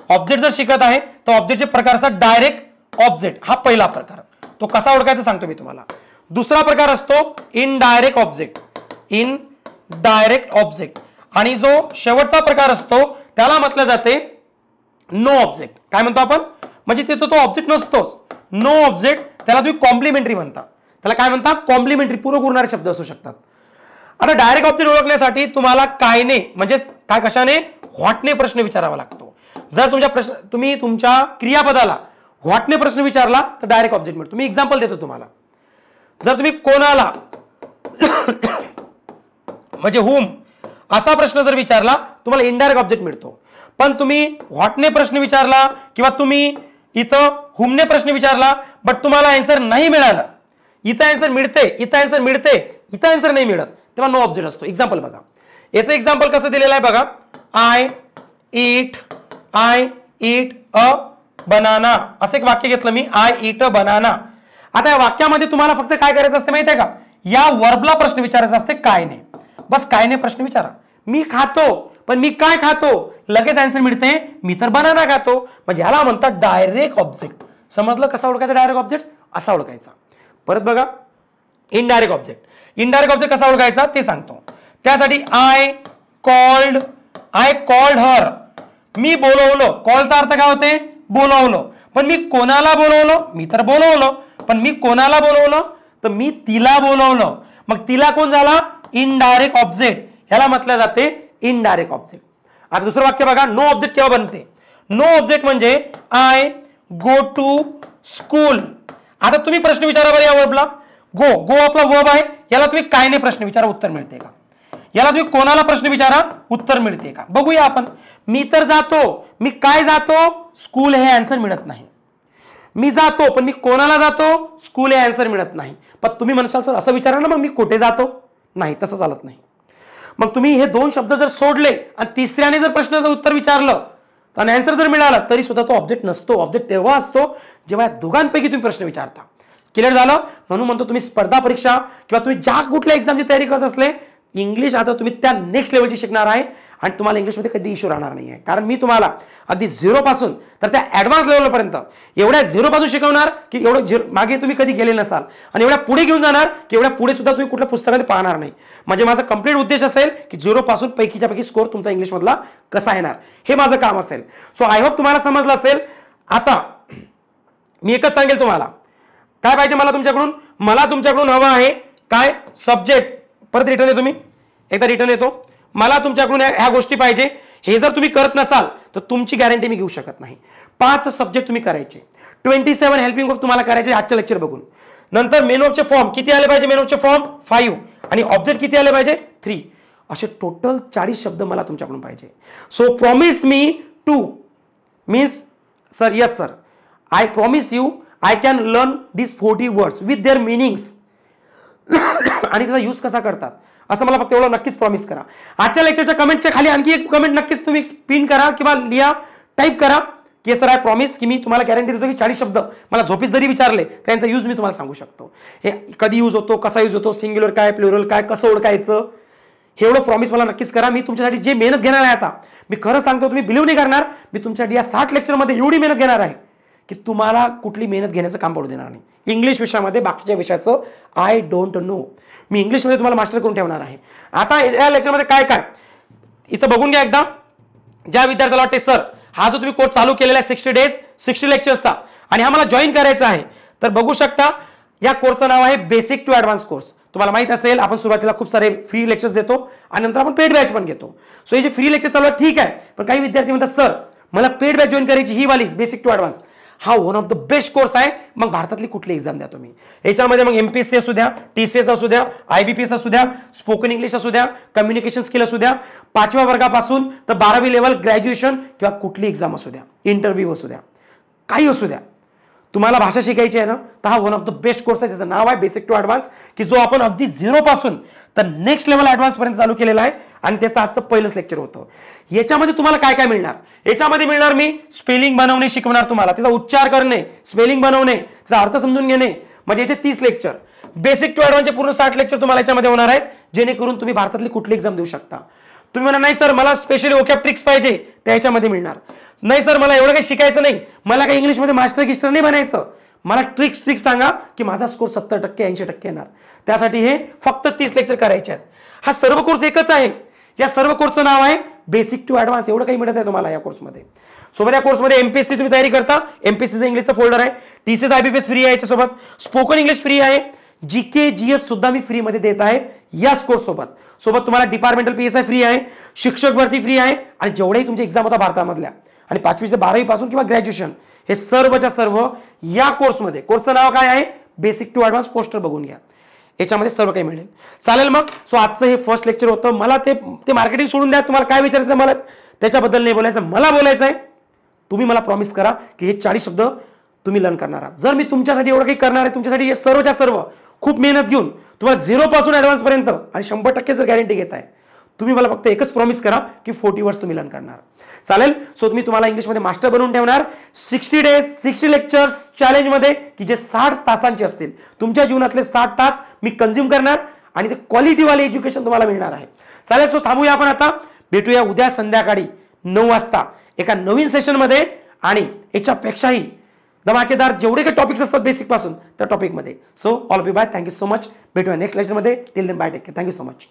ऑब्जेक्ट जर शिकत आहे तर ऑब्जेक्टचे प्रकार असतात डायरेक्ट ऑब्जेक्ट, हा पहिला प्रकार. तो कसा ओळखायचा सांगतो मी तुम्हाला. दुसरा प्रकार असतो इनडायरेक्ट ऑब्जेक्ट, इनडायरेक्ट ऑब्जेक्ट. आणि जो शेवटचा प्रकार असतो त्याला म्हटलं जाते नो ऑब्जेक्ट. काय म्हणतो आपण, म्हणजे तिथं तो ऑब्जेक्ट नसतोच. नो ऑब्जेक्ट त्याला तुम्ही कॉम्प्लिमेंटरी म्हणता. त्याला काय म्हणता, कॉम्प्लिमेंटरी, पूरक उरणारे शब्द असू शकतात. आता डायरेक्ट ऑब्जेक्ट ओळखण्यासाठी तुम्हाला कायने म्हणजे काय, कशाने, व्हॉटने प्रश्न विचारावा लागतो. जर तुम्ही तुमच्या क्रियापदाला व्हॉटने प्रश्न विचारला तर डायरेक्ट ऑब्जेक्ट मिळतो. मी एक्झाम्पल देतो तुम्हाला. जर तुम्ही कोणाला म्हणजे हुम असा प्रश्न जर विचारला तुम्हाला इनडायरेक्ट ऑब्जेक्ट मिळतो. पण तुम्ही व्हॉटने प्रश्न विचारला किंवा तुम्ही इथं हुमने प्रश्न विचारला बट तुम्हाला आन्सर नाही मिळाला, इथं आन्सर मिळते, इथं आन्सर मिळते, इथं आन्सर नाही मिळत, तेव्हा नो ऑब्जेक्ट असतो. एक्झाम्पल बघा. याचं एक्झाम्पल कसं दिलेलं आहे बघा. आय ईट अ बनाना असं एक वाक्य घेतलं मी, आय ईट अ बनाना. आता या वाक्यामध्ये तुम्हाला फक्त काय करायचं असते माहिती आहे का, या वर्बला प्रश्न विचारायचा असते काय नाही. बस काय नाही प्रश्न विचारा. मी खातो, पण मी काय खातो, लगेच आन्सर मिळते, मी तर बनाना खातो. म्हणजे ह्याला म्हणतात डायरेक्ट ऑब्जेक्ट. समजलं कसा ओळखायचा डायरेक्ट ऑब्जेक्ट, असा ओळखायचा. परत बघा इनडायरेक्ट ऑब्जेक्ट. इनडायरेक्ट ऑब्जेक्ट कसा ओळखायचा ते सांगतो. त्यासाठी आय कॉल्ड हर, मी बोलवलं. कॉलचा अर्थ काय होते, बोलवलं. पण मी कोणाला बोलवलं, मी तर बोलवलं, पण मी कोणाला बोलवलं तर मी तिला बोलवलं. मग तिला कोण झाला, इनडायरेक्ट ऑब्जेक्ट. ह्याला म्हटलं जाते इनडायरेक्ट ऑब्जेक्ट. आता दुसरं वाक्य बघा, नो ऑब्जेक्ट केव्हा बनते. नो ऑब्जेक्ट म्हणजे आय गो टू स्कूल. आता तुम्ही प्रश्न विचारा बरं या वर्बला. गो आपला वर्ब आहे, याला तुम्ही काय नाही प्रश्न विचारा, उत्तर मिळते का. याला तुम्ही कोणाला प्रश्न विचारा, उत्तर मिळते का. बघूया आपण. मी तर जातो, मी काय जातो, स्कूल हे आन्सर मिळत नाही. मी जातो पण मी कोणाला जातो, स्कूल हे आन्सर मिळत नाही. पण तुम्ही म्हणसाल सर असं विचारा ना, मग मी कुठे जातो, नाही तसं चालत नाही. मग तुम्ही हे 2 शब्द जर सोडले आणि तिसऱ्याने जर प्रश्नाचं उत्तर विचारलं आणि आन्सर जर मिळाला तरी सुद्धा तो ऑब्जेक्ट नसतो. ऑब्जेक्ट तेव्हा असतो जेव्हा दोघांपैकी तुम्ही प्रश्न विचारता. क्लिअर झालं. म्हणून म्हणतो तुम्ही स्पर्धा परीक्षा किंवा तुम्ही ज्या कुठल्या एक्झामची तयारी करत असले, इंग्लिश आता तुम्ही त्या नेक्स्ट लेवलची शिकणार आहे आणि तुम्हाला इंग्लिशमध्ये कधी इश्यू राहणार नाही आहे. कारण मी तुम्हाला अगदी 0 पासून तर त्या ॲडव्हान्स लेवलपर्यंत एवढ्या 0 पासून शिकवणार की एवढं मागे तुम्ही कधी गेले नसाल, आणि एवढ्या पुढे घेऊन जाणार की एवढ्या पुढे सुद्धा तुम्ही कुठल्या पुस्तकामध्ये पाहणार नाही. म्हणजे माझा कंप्लीट उद्देश असेल की 0 पासून पैकीच्या पैकी स्कोर तुमचा इंग्लिशमधला कसा येणार, हे माझं काम असेल. सो आय होप तुम्हाला समजलं असेल. आता मी एकच सांगेल तुम्हाला, काय पाहिजे मला तुमच्याकडून हवं आहे काय, सब्जेक्ट. परत रिटर्न येतो मी, एकदा रिटर्न येतो. मला तुमच्याकडून ह्या गोष्टी पाहिजे. हे जर तुम्ही करत नसाल तर तुमची गॅरंटी मी घेऊ शकत नाही. 5 सब्जेक्ट तुम्ही करायचे, 27 हेल्पिंग वर्ब तुम्हाला करायचे आजच्या लेक्चर बघून. नंतर मेन वर्बचे फॉर्म किती आले पाहिजे, मेन वर्बचे फॉर्म 5 आणि ऑब्जेक्ट किती आले पाहिजे 3. असे टोटल 40 शब्द मला तुमच्याकडून पाहिजे. So promise me two means sir yes sir, I promise you I can learn this 40 words with their meanings. आणि त्याचा यूज कसा करतात असं मला फक्त एवढं नक्कीच प्रॉमिस करा. आजच्या लेक्चरच्या कमेंटच्या खाली आणखी एक कमेंट नक्कीच तुम्ही पिन करा किंवा लिहा, टाईप करा की सर आय प्रॉमिस, की मी तुम्हाला गॅरंटी देतो की 40 शब्द मला झोपीत जरी विचारले त्यांचा यूज मी तुम्हाला सांगू शकतो. हे कधी यूज होतो, कसा यूज होतो, सिंग्युलर काय, प्लुरल काय, कसं ओळखायचं, हे एवढं प्रॉमिस मला नक्कीच करा. मी तुमच्यासाठी जे मेहनत घेणार आहे, आता मी खरं सांगतो तुम्ही बिलीव्ह नाही करणार, मी तुमच्यासाठी या 60 लेक्चरमध्ये एवढी मेहनत घेणार आहे की तुम्हाला कुठली मेहनत घेण्याचं काम पडू देणार नाही. इंग्लिश विषयामध्ये बाकीच्या विषयाचं आय डोंट नो. मी इंग्लिशमध्ये तुम्हाला मास्टर करून ठेवणार आहे. आता या लेक्चरमध्ये काय काय इथं बघून घ्या एकदा. ज्या विद्यार्थ्याला वाटते सर हा जो तुम्ही कोर्स चालू केलेला आहे 60 डेज 60 लेक्चर्सचा आणि हा मला जॉईन करायचा आहे, तर बघू शकता या कोर्सचं नाव आहे बेसिक टू ॲडव्हान्स कोर्स. तुम्हाला माहित असेल आपण सुरुवातीला खूप सारे फ्री लेक्चर्स देतो आणि नंतर आपण पेड बॅच पण घेतो. सो हे जे फ्री लेक्चर चालू आहे ठीक आहे, पण काही विद्यार्थी म्हणतात सर मला पेड बॅच जॉईन करायची ही वाली बेसिक टू ॲडव्हान्स. हा one of the best course आहे. मग भारतातली कुठली एक्झाम द्या तुम्ही, याच्यामध्ये मग MPSC असू द्या, TCS असू द्या, IBPS असू द्या, स्पोकन इंग्लिश असू द्या, कम्युनिकेशन स्किल असू द्या, 5व्या वर्गापासून तर 12वी लेवल, ग्रॅज्युएशन किंवा कुठली एक्झाम असू द्या, इंटरव्ह्यू असू द्या, काही असू द्या, तुम्हाला भाषा शिकायची आहे ना, तर हा one of the best course आहे. ज्याचं नाव आहे बेसिक टू ॲडव्हान्स, की जो आपण अगदी 0 पासून तर नेक्स्ट लेवल ॲडव्हान्स पर्यंत चालू केलेला आहे आणि त्याचं आजचं पहिलंच लेक्चर होतं. याच्यामध्ये तुम्हाला काय काय मिळणार, याच्यामध्ये मिळणार मी स्पेलिंग बनवणे शिकवणार तुम्हाला, त्याचा उच्चार करणे, स्पेलिंग बनवणे, त्याचा अर्थ समजून घेणे. म्हणजे याचे 30 लेक्चर, बेसिक टू ॲडव्हान्सचे पूर्ण 60 लेक्चर तुम्हाला याच्यामध्ये होणार आहेत, जेणेकरून तुम्ही भारतातली कुठली एक्झाम देऊ शकता. तुम्ही म्हणा नाही सर मला स्पेशली ओकॅब ट्रिक्स पाहिजे, त्याच्यामध्ये मिळणार. नाही सर मला एवढं काही शिकायचं नाही, मला काही इंग्लिशमध्ये मास्टर गिस्टर नाही बनायचं, मला ट्रिक्स सांगा की माझा स्कोर 70% 80% येणार. त्यासाठी हे फक्त 30 लेक्चर करायचे आहेत. हा सर्व कोर्स एकच आहे. या सर्व कोर्सचं नाव आहे बेसिक टू ॲडव्हान्स. एवढं काही मिळत आहे तुम्हाला या कोर्समध्ये. सोबत या कोर्समध्ये MPSC तुम्ही तयारी करता, MPSCचं इंग्लिशचं फोल्डर आहे, TCS IBPS फ्री आहे, याच्यासोबत स्पोकन इंग्लिश फ्री आहे, GK GS सुद्धा मी फ्रीमध्ये देत आहे याच कोर्स सोबत. तुम्हाला डिपार्टमेंटल PSI फ्री आहे, शिक्षक भरती फ्री आहे आणि जेवढेही तुमचे एक्झाम होता भारतामधल्या आणि 5वी ते 12वी पासून किंवा ग्रॅज्युएशन हे सर्वच्या सर्व या कोर्समध्ये. कोर्सचं नाव काय आहे बेसिक टू ॲडव्हान्स. पोस्टर बघून घ्या, याच्यामध्ये सर्व काही मिळेल. चालेल मग. आजचं हे फर्स्ट लेक्चर होतं. मला ते मार्केटिंग सोडून द्या, तुम्हाला काय विचारायचं मला त्याच्याबद्दल नाही बोलायचं, मला बोलायचं आहे. तुम्ही मला प्रॉमिस करा की हे 40 शब्द तुम्ही लर्न करणार आहात. जर मी तुमच्यासाठी एवढं काही करणार आहे, तुमच्यासाठी हे सर्वच्या सर्व खूप मेहनत घेऊन तुम्हाला 0 पासून ॲडव्हान्स पर्यंत आणि 100% जर गॅरंटी घेताय, तुम्ही मला फक्त एकच प्रॉमिस करा की 40 वर्ड्स तुम्ही लर्न करणार. चालेल. मी तुम्हाला इंग्लिशमध्ये मास्टर बनवून ठेवणार 60 डेज 60 लेक्चर्स चॅलेंजमध्ये, की जे 60 तासांचे असतील. तुमच्या जीवनातले 60 तास मी कंझ्युम करणार आणि ते क्वालिटीवाले एज्युकेशन तुम्हाला मिळणार आहे. चालेल. थांबूया आपण आता. भेटूया उद्या संध्याकाळी 9 वाजता एका नवीन सेशनमध्ये आणि याच्यापेक्षाही धमाकेदार जेवढे काही टॉपिक्स असतात बेसिक पासून त्या टॉपिकमध्ये. All of you bye. Thank you so much. भेटूया नेक्स्ट लेक्चरमध्ये. Till then bye. Take care. Thank you so much.